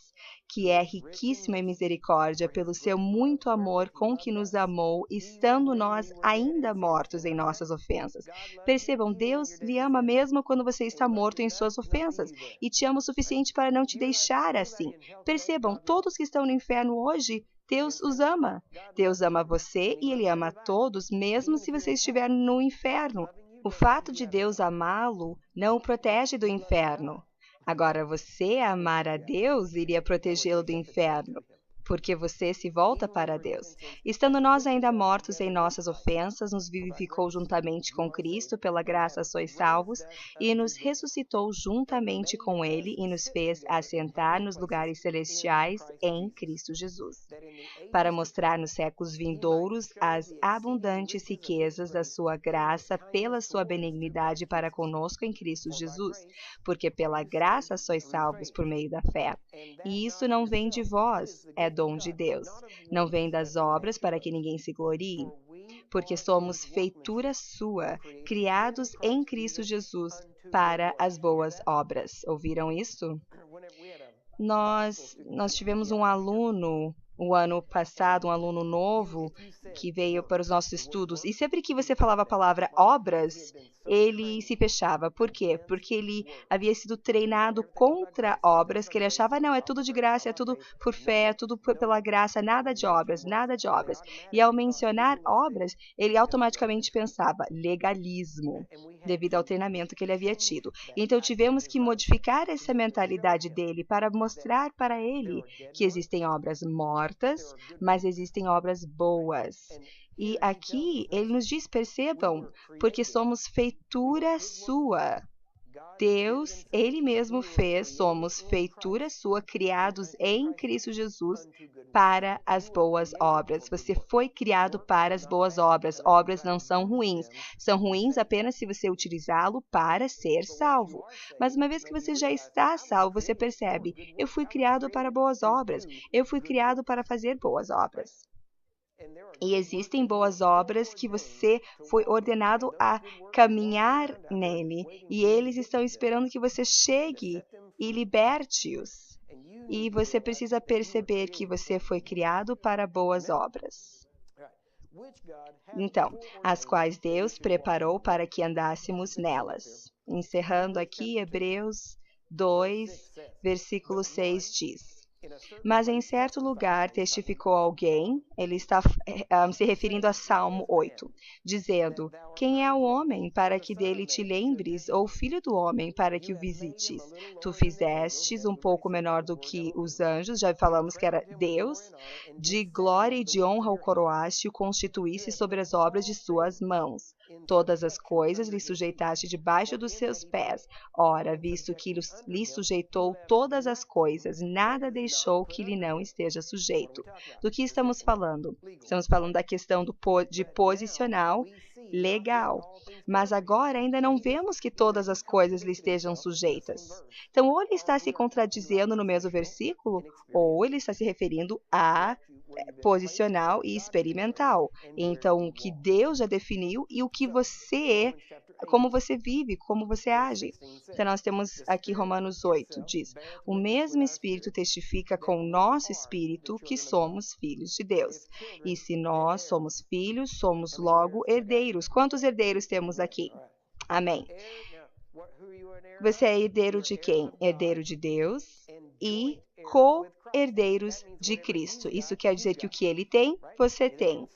que é riquíssimo em misericórdia, pelo seu muito amor com que nos amou, estando nós ainda mortos em nossas ofensas. Percebam, Deus lhe ama mesmo quando você está morto em suas ofensas, e te ama o suficiente para não te deixar assim. Percebam, todos que estão no inferno hoje, Deus os ama. Deus ama você e Ele ama a todos, mesmo se você estiver no inferno. O fato de Deus amá-lo não o protege do inferno. Agora, você amar a Deus iria protegê-lo do inferno, porque você se volta para Deus. Estando nós ainda mortos em nossas ofensas, nos vivificou juntamente com Cristo, pela graça sois salvos, e nos ressuscitou juntamente com Ele e nos fez assentar nos lugares celestiais em Cristo Jesus, para mostrar nos séculos vindouros as abundantes riquezas da sua graça pela sua benignidade para conosco em Cristo Jesus, porque pela graça sois salvos por meio da fé. E isso não vem de vós, é dom de Deus. Não vem das obras para que ninguém se glorie, porque somos feitura sua, criados em Cristo Jesus para as boas obras. Ouviram isso? Nós tivemos um aluno o ano passado, um aluno novo que veio para os nossos estudos, e sempre que você falava a palavra obras, ele se fechava. Por quê? Porque ele havia sido treinado contra obras, que ele achava, não, é tudo de graça, é tudo por fé, é tudo pela graça, nada de obras, nada de obras. E ao mencionar obras, ele automaticamente pensava legalismo, devido ao treinamento que ele havia tido. Então tivemos que modificar essa mentalidade dele para mostrar para ele que existem obras mortas, mas existem obras boas. E aqui ele nos diz, percebam, porque somos feitura sua. Deus, Ele mesmo fez, somos feitura sua, criados em Cristo Jesus para as boas obras. Você foi criado para as boas obras. Obras não são ruins. São ruins apenas se você utilizá-lo para ser salvo. Mas uma vez que você já está salvo, você percebe, eu fui criado para boas obras. Eu fui criado para fazer boas obras. E existem boas obras que você foi ordenado a caminhar nele. E eles estão esperando que você chegue e liberte-os. E você precisa perceber que você foi criado para boas obras. Então, as quais Deus preparou para que andássemos nelas. Encerrando aqui, Hebreus 2, versículo 6 diz: Mas em certo lugar testificou alguém, ele está se referindo a Salmo 8, dizendo: Quem é o homem para que dele te lembres, ou o filho do homem para que o visites? Tu fizestes um pouco menor do que os anjos, já falamos que era Deus, de glória e de honra o coroaste e o constituísse sobre as obras de suas mãos. Todas as coisas lhe sujeitaste debaixo dos seus pés. Ora, visto que lhe sujeitou todas as coisas, nada deixou que lhe não esteja sujeito. Do que estamos falando? Estamos falando da questão de posicional legal. Mas agora ainda não vemos que todas as coisas lhe estejam sujeitas. Então, ou ele está se contradizendo no mesmo versículo, ou ele está se referindo a posicional e experimental. Então, o que Deus já definiu e o que você é, como você vive, como você age. Então, nós temos aqui Romanos 8, diz: O mesmo Espírito testifica com o nosso Espírito que somos filhos de Deus. E se nós somos filhos, somos logo herdeiros. Quantos herdeiros temos aqui? Amém. Você é herdeiro de quem? Herdeiro de Deus e co-herdeiros de Cristo. Isso quer dizer que o que ele tem, você tem.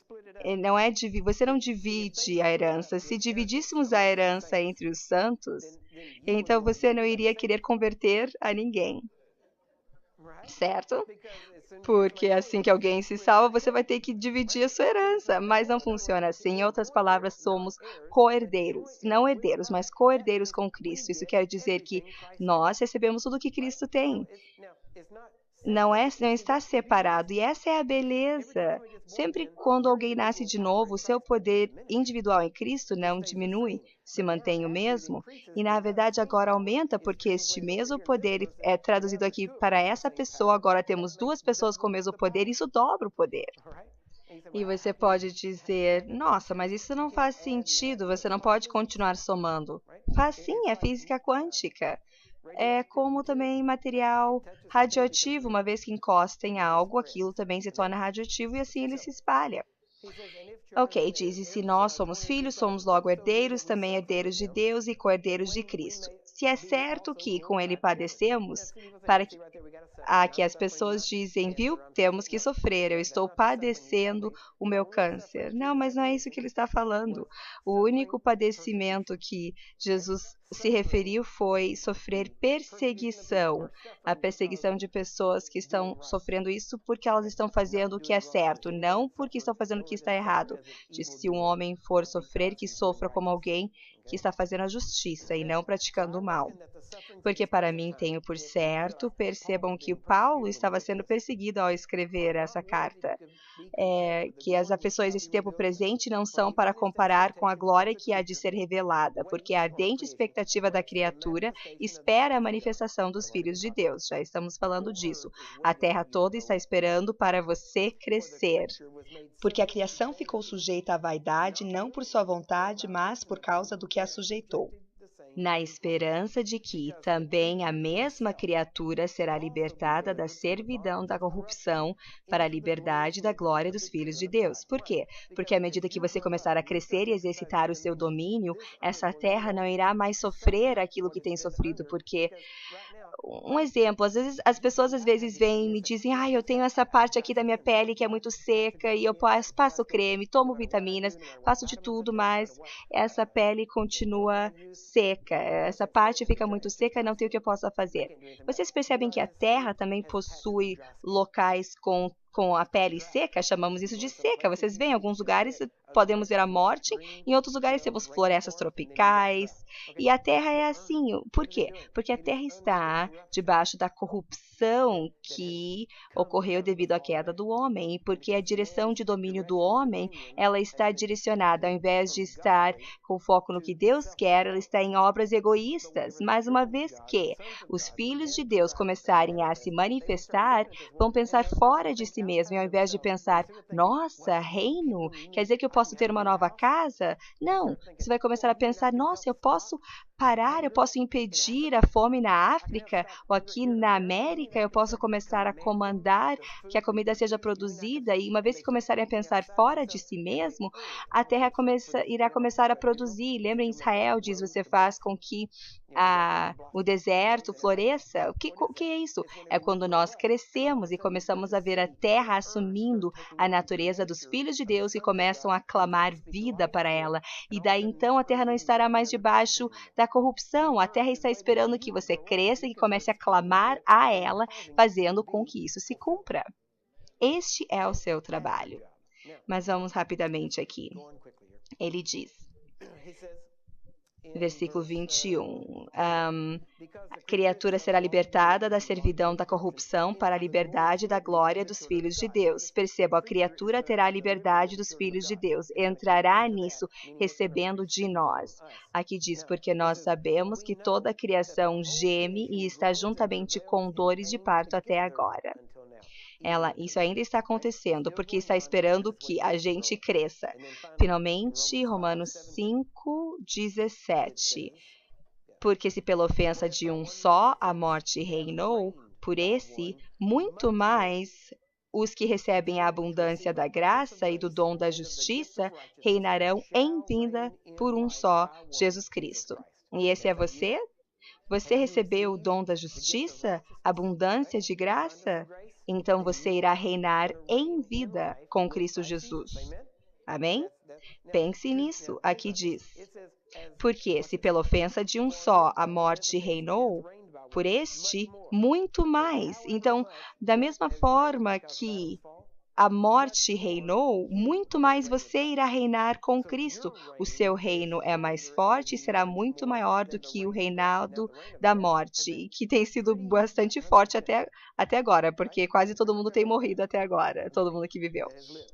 Não é você não divide a herança. Se dividíssemos a herança entre os santos, então você não iria querer converter a ninguém. Certo? Porque assim que alguém se salva, você vai ter que dividir a sua herança. Mas não funciona assim. Em outras palavras, somos co-herdeiros. Não herdeiros, mas co-herdeiros com Cristo. Isso quer dizer que nós recebemos tudo que Cristo tem. Não está separado. E essa é a beleza. Sempre quando alguém nasce de novo, o seu poder individual em Cristo não diminui, se mantém o mesmo. E, na verdade, agora aumenta, porque este mesmo poder é traduzido aqui para essa pessoa. Agora temos duas pessoas com o mesmo poder, isso dobra o poder. E você pode dizer: nossa, mas isso não faz sentido, você não pode continuar somando. Faz sim, é física quântica. É como também material radioativo, uma vez que encosta em algo, aquilo também se torna radioativo e assim ele se espalha. Ok, diz: e se nós somos filhos, somos logo herdeiros, também herdeiros de Deus e co-herdeiros de Cristo. Se é certo que com ele padecemos, para que as pessoas dizem, viu, temos que sofrer, eu estou padecendo o meu câncer. Não, mas não é isso que ele está falando. O único padecimento que Jesus se referiu foi sofrer perseguição. A perseguição de pessoas que estão sofrendo isso porque elas estão fazendo o que é certo, não porque estão fazendo o que está errado. Diz: se um homem for sofrer, que sofra como alguém que está fazendo a justiça e não praticando o mal. Porque para mim tenho por certo, percebam que o Paulo estava sendo perseguido ao escrever essa carta. Que as aflições desse tempo presente não são para comparar com a glória que há de ser revelada, porque a ardente expectativa da criatura espera a manifestação dos filhos de Deus. Já estamos falando disso. A terra toda está esperando para você crescer. Porque a criação ficou sujeita à vaidade, não por sua vontade, mas por causa do que a sujeitou, na esperança de que também a mesma criatura será libertada da servidão da corrupção para a liberdade da glória dos filhos de Deus. Por quê? Porque à medida que você começar a crescer e exercitar o seu domínio, essa terra não irá mais sofrer aquilo que tem sofrido, porque... Um exemplo, às vezes as pessoas vêm e me dizem: eu tenho essa parte aqui da minha pele que é muito seca e eu passo creme, tomo vitaminas, faço de tudo, mas essa pele continua seca, essa parte fica muito seca e não tem o que eu possa fazer. Vocês percebem que a Terra também possui locais com a pele seca? Chamamos isso de seca. Vocês veem, em alguns lugares podemos ver a morte, em outros lugares temos florestas tropicais, e a Terra é assim. Por quê? Porque a Terra está debaixo da corrupção que ocorreu devido à queda do homem, e porque a direção de domínio do homem, ela está direcionada, ao invés de estar com foco no que Deus quer, ela está em obras egoístas. Mas uma vez que os filhos de Deus começarem a se manifestar, vão pensar fora de si mesmo. E ao invés de pensar, nossa, reino, quer dizer que eu posso ter uma nova casa? Não, você vai começar a pensar, nossa, eu posso parar, eu posso impedir a fome na África ou aqui na América, eu posso começar a comandar que a comida seja produzida e uma vez que começarem a pensar fora de si mesmo, a terra irá começar a produzir. Lembra em Israel, diz, você faz com que o deserto floresça. O que é isso? É quando nós crescemos e começamos a ver a terra assumindo a natureza dos filhos de Deus e começam a clamar vida para ela. E daí então a terra não estará mais debaixo da corrupção. A terra está esperando que você cresça e comece a clamar a ela, fazendo com que isso se cumpra. Este é o seu trabalho. Mas vamos rapidamente aqui. Ele diz, versículo 21, a criatura será libertada da servidão da corrupção para a liberdade da glória dos filhos de Deus. Perceba, a criatura terá a liberdade dos filhos de Deus, entrará nisso recebendo de nós. Aqui diz, porque nós sabemos que toda a criação geme e está juntamente com dores de parto até agora. Isso ainda está acontecendo, porque está esperando que a gente cresça. Finalmente, Romanos 5:17. Porque se pela ofensa de um só a morte reinou, por esse, muito mais os que recebem a abundância da graça e do dom da justiça reinarão em vida por um só, Jesus Cristo. E esse é você? Você recebeu o dom da justiça, abundância de graça? Então você irá reinar em vida com Cristo Jesus. Amém? Pense nisso. Aqui diz, porque se pela ofensa de um só a morte reinou, por este, muito mais. Então, da mesma forma que a morte reinou, muito mais você irá reinar com Cristo. O seu reino é mais forte e será muito maior do que o reinado da morte, que tem sido bastante forte até agora, porque quase todo mundo tem morrido até agora, todo mundo que viveu.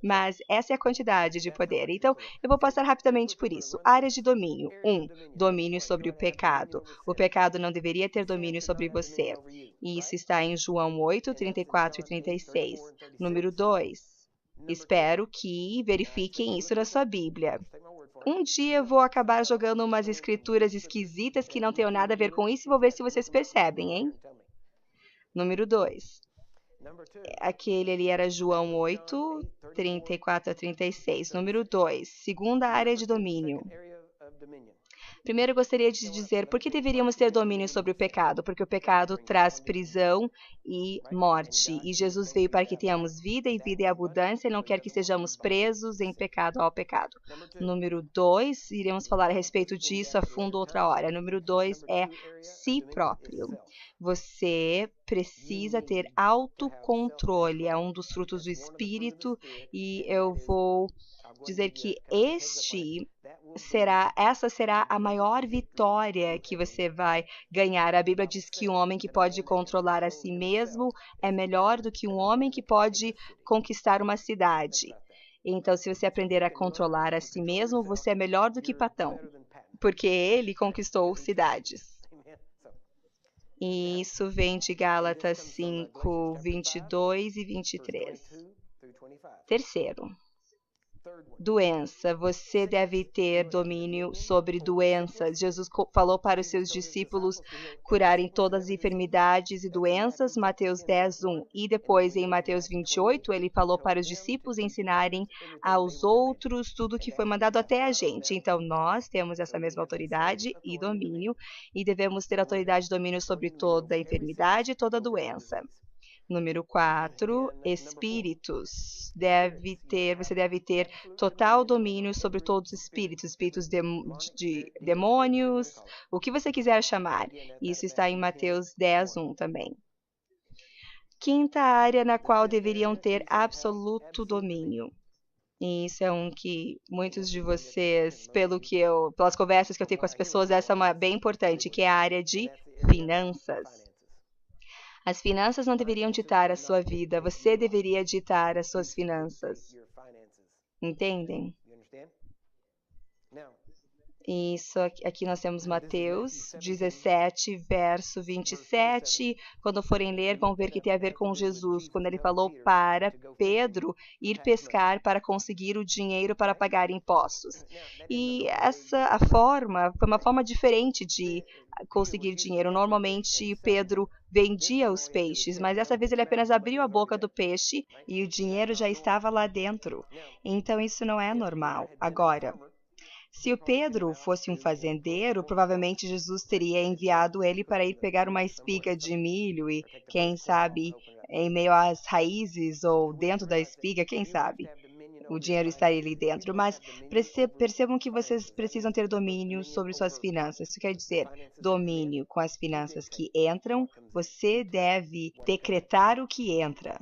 Mas essa é a quantidade de poder. Então, eu vou passar rapidamente por isso. Áreas de domínio. 1. Domínio sobre o pecado. O pecado não deveria ter domínio sobre você. E isso está em João 8, 34 e 36. Número 2. Espero que verifiquem isso na sua Bíblia. Um dia eu vou acabar jogando umas escrituras esquisitas que não tenham nada a ver com isso e vou ver se vocês percebem, hein? Número 2. Aquele ali era João 8, 34 a 36. Número 2. Segunda área de domínio. Primeiro, eu gostaria de dizer por que deveríamos ter domínio sobre o pecado, porque o pecado traz prisão e morte, e Jesus veio para que tenhamos vida e vida em abundância, e não quer que sejamos presos em pecado ao pecado. Número 2, iremos falar a respeito disso a fundo outra hora. Número 2 é si próprio. Você precisa ter autocontrole, é um dos frutos do Espírito, e eu vou dizer que essa será a maior vitória que você vai ganhar. A Bíblia diz que um homem que pode controlar a si mesmo é melhor do que um homem que pode conquistar uma cidade. Então, se você aprender a controlar a si mesmo, você é melhor do que Platão, porque ele conquistou cidades. E isso vem de Gálatas 5, 22 e 23. Terceiro. Doença. Você deve ter domínio sobre doenças. Jesus falou para os seus discípulos curarem todas as enfermidades e doenças, Mateus 10:1. E depois, em Mateus 28, ele falou para os discípulos ensinarem aos outros tudo o que foi mandado até a gente. Então, nós temos essa mesma autoridade e domínio, e devemos ter autoridade e domínio sobre toda a enfermidade e toda a doença. Número 4, espíritos. Você deve ter total domínio sobre todos os espíritos, de demônios, o que você quiser chamar. Isso está em Mateus 10:1 também. Quinta área na qual deveriam ter absoluto domínio. E isso é um que muitos de vocês, pelas conversas que eu tenho com as pessoas, essa é uma bem importante, que é a área de finanças. As finanças não deveriam ditar a sua vida, você deveria ditar as suas finanças. Entendem? Isso aqui nós temos Mateus 17, verso 27. Quando forem ler, vão ver que tem a ver com Jesus, quando ele falou para Pedro ir pescar para conseguir o dinheiro para pagar impostos. E a forma foi uma forma diferente de conseguir dinheiro. Normalmente Pedro vendia os peixes, mas dessa vez ele apenas abriu a boca do peixe e o dinheiro já estava lá dentro. Então isso não é normal. Agora, se o Pedro fosse um fazendeiro, provavelmente Jesus teria enviado ele para ir pegar uma espiga de milho e, quem sabe, em meio às raízes ou dentro da espiga, quem sabe, o dinheiro estaria ali dentro. Mas percebam que vocês precisam ter domínio sobre suas finanças. Isso quer dizer domínio com as finanças que entram. Você deve decretar o que entra.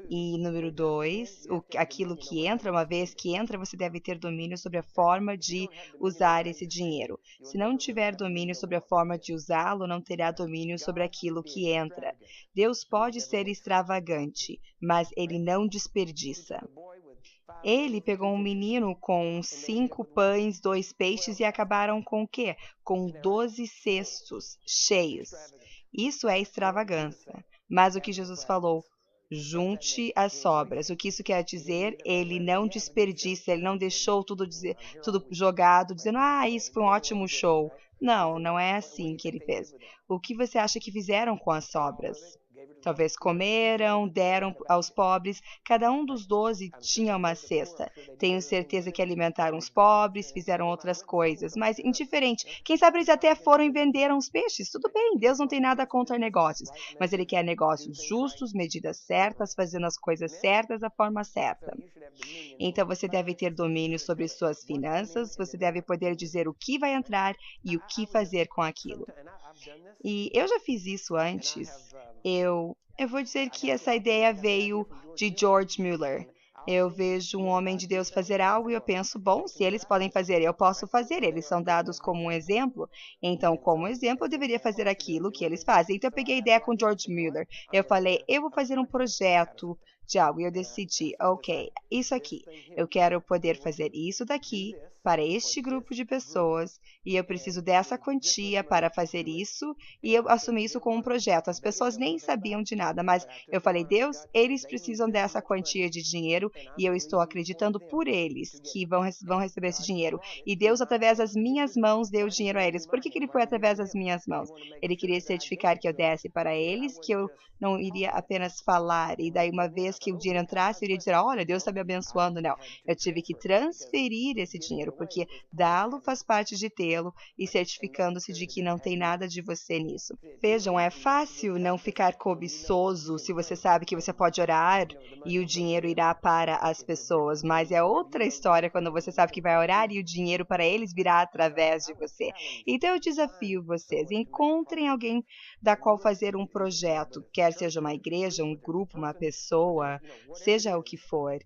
E número 2, aquilo que entra, uma vez que entra, você deve ter domínio sobre a forma de usar esse dinheiro. Se não tiver domínio sobre a forma de usá-lo, não terá domínio sobre aquilo que entra. Deus pode ser extravagante, mas ele não desperdiça. Ele pegou um menino com 5 pães, 2 peixes e acabaram com o quê? Com 12 cestos cheios. Isso é extravagância. Mas o que Jesus falou? Junte as sobras. O que isso quer dizer? Ele não desperdiça, ele não deixou tudo jogado, dizendo, isso foi um ótimo show. Não, não é assim que ele fez. O que você acha que fizeram com as sobras? Talvez comeram, deram aos pobres. Cada um dos 12 tinha uma cesta. Tenho certeza que alimentaram os pobres, fizeram outras coisas, mas indiferente. Quem sabe eles até foram e venderam os peixes. Tudo bem, Deus não tem nada contra negócios, mas Ele quer negócios justos, medidas certas, fazendo as coisas certas da forma certa. Então você deve ter domínio sobre suas finanças, você deve poder dizer o que vai entrar e o que fazer com aquilo. E eu já fiz isso antes. Eu vou dizer que essa ideia veio de George Mueller. Eu vejo um homem de Deus fazer algo e eu penso, bom, se eles podem fazer, eu posso fazer. Eles são dados como um exemplo. Então, como exemplo, eu deveria fazer aquilo que eles fazem. Então, eu peguei a ideia com George Mueller. Eu falei, eu vou fazer um projeto de algo. E eu decidi, ok, isso aqui. Eu quero poder fazer isso daqui para este grupo de pessoas e eu preciso dessa quantia para fazer isso e eu assumi isso como um projeto. As pessoas nem sabiam de nada, mas eu falei, Deus, eles precisam dessa quantia de dinheiro e eu estou acreditando por eles que vão receber esse dinheiro. E Deus, através das minhas mãos, deu o dinheiro a eles. Por que ele foi através das minhas mãos? Ele queria certificar que eu desse para eles, que eu não iria apenas falar e daí uma vez que o dinheiro entrasse, eu iria dizer, olha, Deus está me abençoando. Não, eu tive que transferir esse dinheiro, porque dá-lo faz parte de tê-lo e certificando-se de que não tem nada de você nisso. Vejam, é fácil não ficar cobiçoso se você sabe que você pode orar e o dinheiro irá para as pessoas, mas é outra história quando você sabe que vai orar e o dinheiro para eles virá através de você. Então eu desafio vocês, encontrem alguém da qual fazer um projeto, quer seja uma igreja, um grupo, uma pessoa, seja o que for.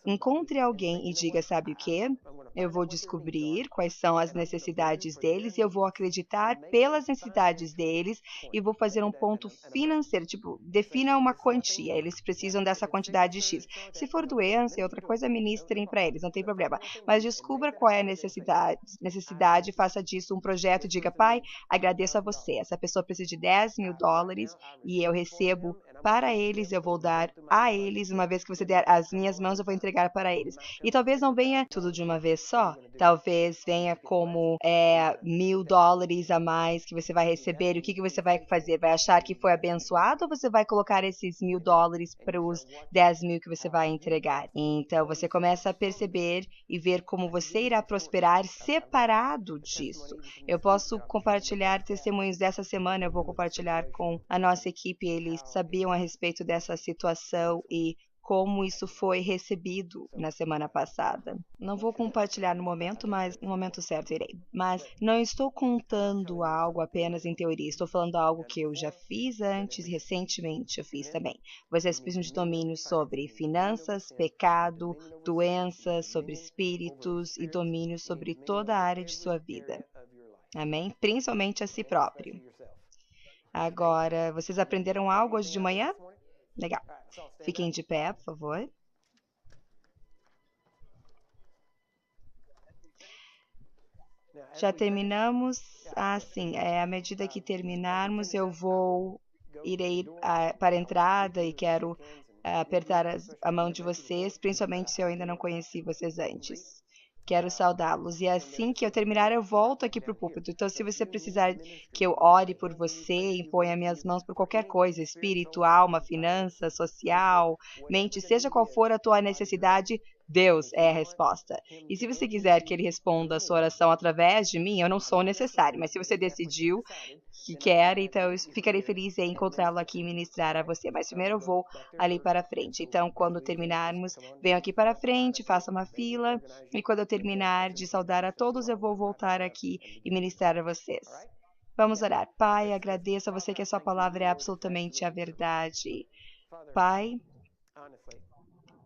Encontre alguém e diga, sabe o quê? Eu vou descobrir quais são as necessidades deles e eu vou acreditar pelas necessidades deles e vou fazer um ponto financeiro, tipo, defina uma quantia, eles precisam dessa quantidade X. Se for doença e outra coisa, ministrem para eles, não tem problema. Mas descubra qual é a necessidade, faça disso um projeto e diga, pai, agradeço a você, essa pessoa precisa de $10.000 e eu recebo para eles, eu vou dar a eles, uma vez que você der as minhas mãos, eu vou entregar para eles. E talvez não venha tudo de uma vez só, talvez venha como $1.000 a mais que você vai receber. E o que você vai fazer? Vai achar que foi abençoado ou você vai colocar esses $1.000 para os 10.000 que você vai entregar? Então você começa a perceber e ver como você irá prosperar separado disso. Eu posso compartilhar testemunhos dessa semana, eu vou compartilhar com a nossa equipe, eles sabiam a respeito dessa situação e como isso foi recebido na semana passada. Não vou compartilhar no momento, mas no momento certo irei. Mas não estou contando algo apenas em teoria, estou falando algo que eu já fiz antes, recentemente eu fiz também. Vocês precisam de domínio sobre finanças, pecado, doenças, sobre espíritos e domínio sobre toda a área de sua vida. Amém? Principalmente a si próprio. Agora, vocês aprenderam algo hoje de manhã? Legal. Fiquem de pé, por favor. Já terminamos? Sim. À medida que terminarmos, eu irei para a entrada e quero apertar a mão de vocês, principalmente se eu ainda não conheci vocês antes. Quero saudá-los. E assim que eu terminar, eu volto aqui para o púlpito. Então, se você precisar que eu ore por você, imponha minhas mãos por qualquer coisa, espírito, alma, finança, social, mente, seja qual for a tua necessidade, Deus é a resposta. E se você quiser que Ele responda a sua oração através de mim, eu não sou necessário. Mas se você decidiu que quer, então eu ficarei feliz em encontrá-lo aqui e ministrar a você. Mas primeiro eu vou ali para frente. Então, quando terminarmos, venham aqui para frente, faça uma fila. E quando eu terminar de saudar a todos, eu vou voltar aqui e ministrar a vocês. Vamos orar. Pai, agradeço a você que a sua palavra é absolutamente a verdade. Pai,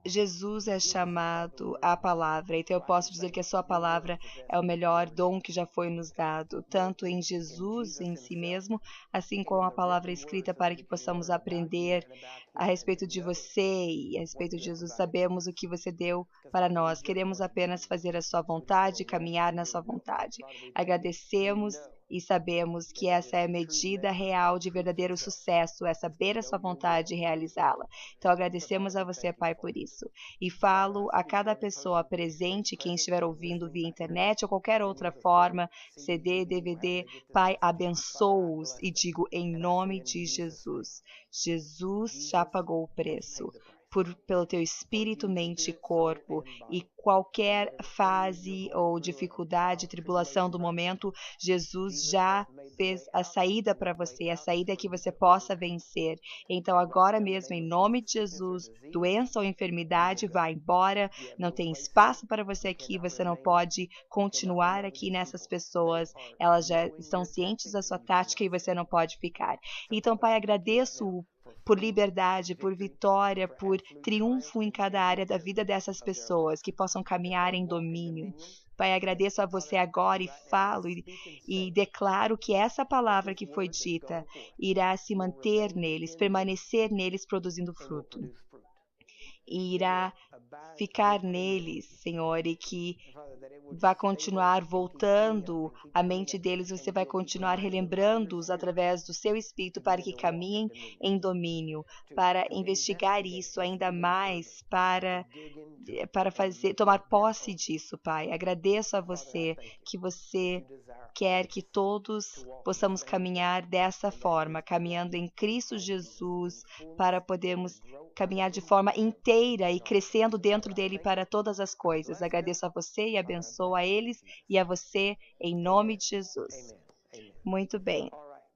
Jesus é chamado à palavra, então eu posso dizer que a sua palavra é o melhor dom que já foi nos dado, tanto em Jesus em si mesmo, assim como a palavra escrita para que possamos aprender a respeito de você e a respeito de Jesus. Sabemos o que você deu para nós, queremos apenas fazer a sua vontade, caminhar na sua vontade. Agradecemos e sabemos que essa é a medida real de verdadeiro sucesso, é saber a sua vontade e realizá-la. Então agradecemos a você, Pai, por isso. E falo a cada pessoa presente, quem estiver ouvindo via internet ou qualquer outra forma, CD, DVD, Pai, abençoo-os e digo em nome de Jesus. Jesus já pagou o preço. Pelo teu espírito, mente e corpo, e qualquer fase ou dificuldade, tribulação do momento, Jesus já fez a saída para você, a saída que você possa vencer. Então agora mesmo, em nome de Jesus, doença ou enfermidade, vá embora, não tem espaço para você aqui, você não pode continuar aqui nessas pessoas, elas já estão cientes da sua tática e você não pode ficar. Então, Pai, agradeço por liberdade, por vitória, por triunfo em cada área da vida dessas pessoas, que possam caminhar em domínio. Pai, agradeço a você agora e falo e declaro que essa palavra que foi dita irá se manter neles, permanecer neles produzindo fruto. E irá ficar neles, Senhor, e que vai continuar voltando à mente deles, você vai continuar relembrando-os através do seu Espírito para que caminhem em domínio, para investigar isso ainda mais, para tomar posse disso, Pai. Agradeço a você que você quer que todos possamos caminhar dessa forma, caminhando em Cristo Jesus, para podermos caminhar de forma inteira e crescendo dentro dele para todas as coisas. Agradeço a você e abençoo a eles e a você em nome de Jesus. Muito bem.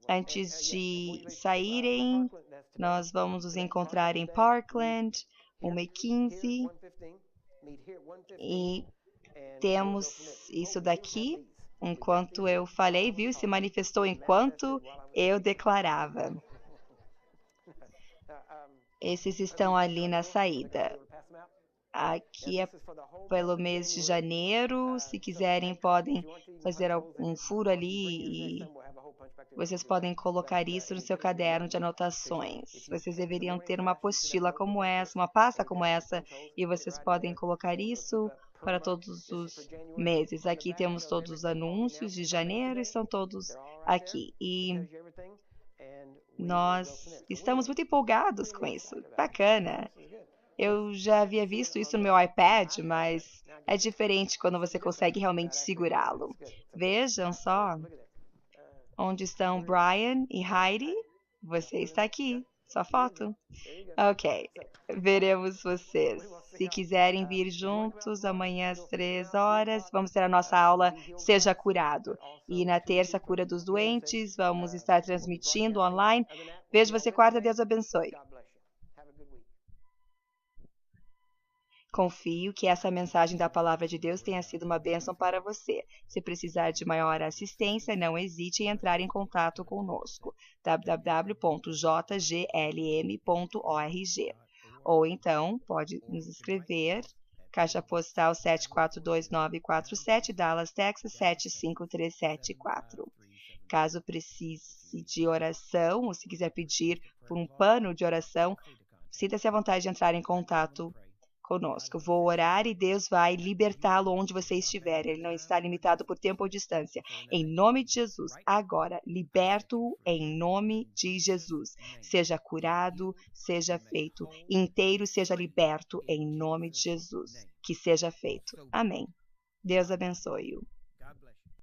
Antes de saírem, nós vamos nos encontrar em Parkland, 1h15. E temos isso daqui, enquanto eu falei, viu? Se manifestou enquanto eu declarava. Esses estão ali na saída. Aqui é pelo mês de janeiro. Se quiserem, podem fazer um furo ali e vocês podem colocar isso no seu caderno de anotações. Vocês deveriam ter uma apostila como essa, uma pasta como essa, e vocês podem colocar isso para todos os meses. Aqui temos todos os anúncios de janeiro, estão todos aqui. E nós estamos muito empolgados com isso. Bacana. Eu já havia visto isso no meu iPad, mas é diferente quando você consegue realmente segurá-lo. Vejam só. Onde estão Brian e Heidi? Você está aqui. Sua foto. Ok. Veremos vocês. Se quiserem vir juntos, amanhã às 3h, vamos ter a nossa aula Seja Curado. E na terça, Cura dos Doentes, vamos estar transmitindo online. Vejo você quarta, Deus abençoe. Confio que essa mensagem da Palavra de Deus tenha sido uma bênção para você. Se precisar de maior assistência, não hesite em entrar em contato conosco. www.jglm.org. Ou então, pode nos escrever, Caixa Postal 742947, Dallas, Texas 75374. Caso precise de oração, ou se quiser pedir por um pano de oração, sinta-se à vontade de entrar em contato conosco. Vou orar e Deus vai libertá-lo onde você estiver. Ele não está limitado por tempo ou distância. Em nome de Jesus, agora, liberto-o em nome de Jesus. Seja curado, seja feito. Inteiro, seja liberto em nome de Jesus. Que seja feito. Amém. Deus abençoe-o.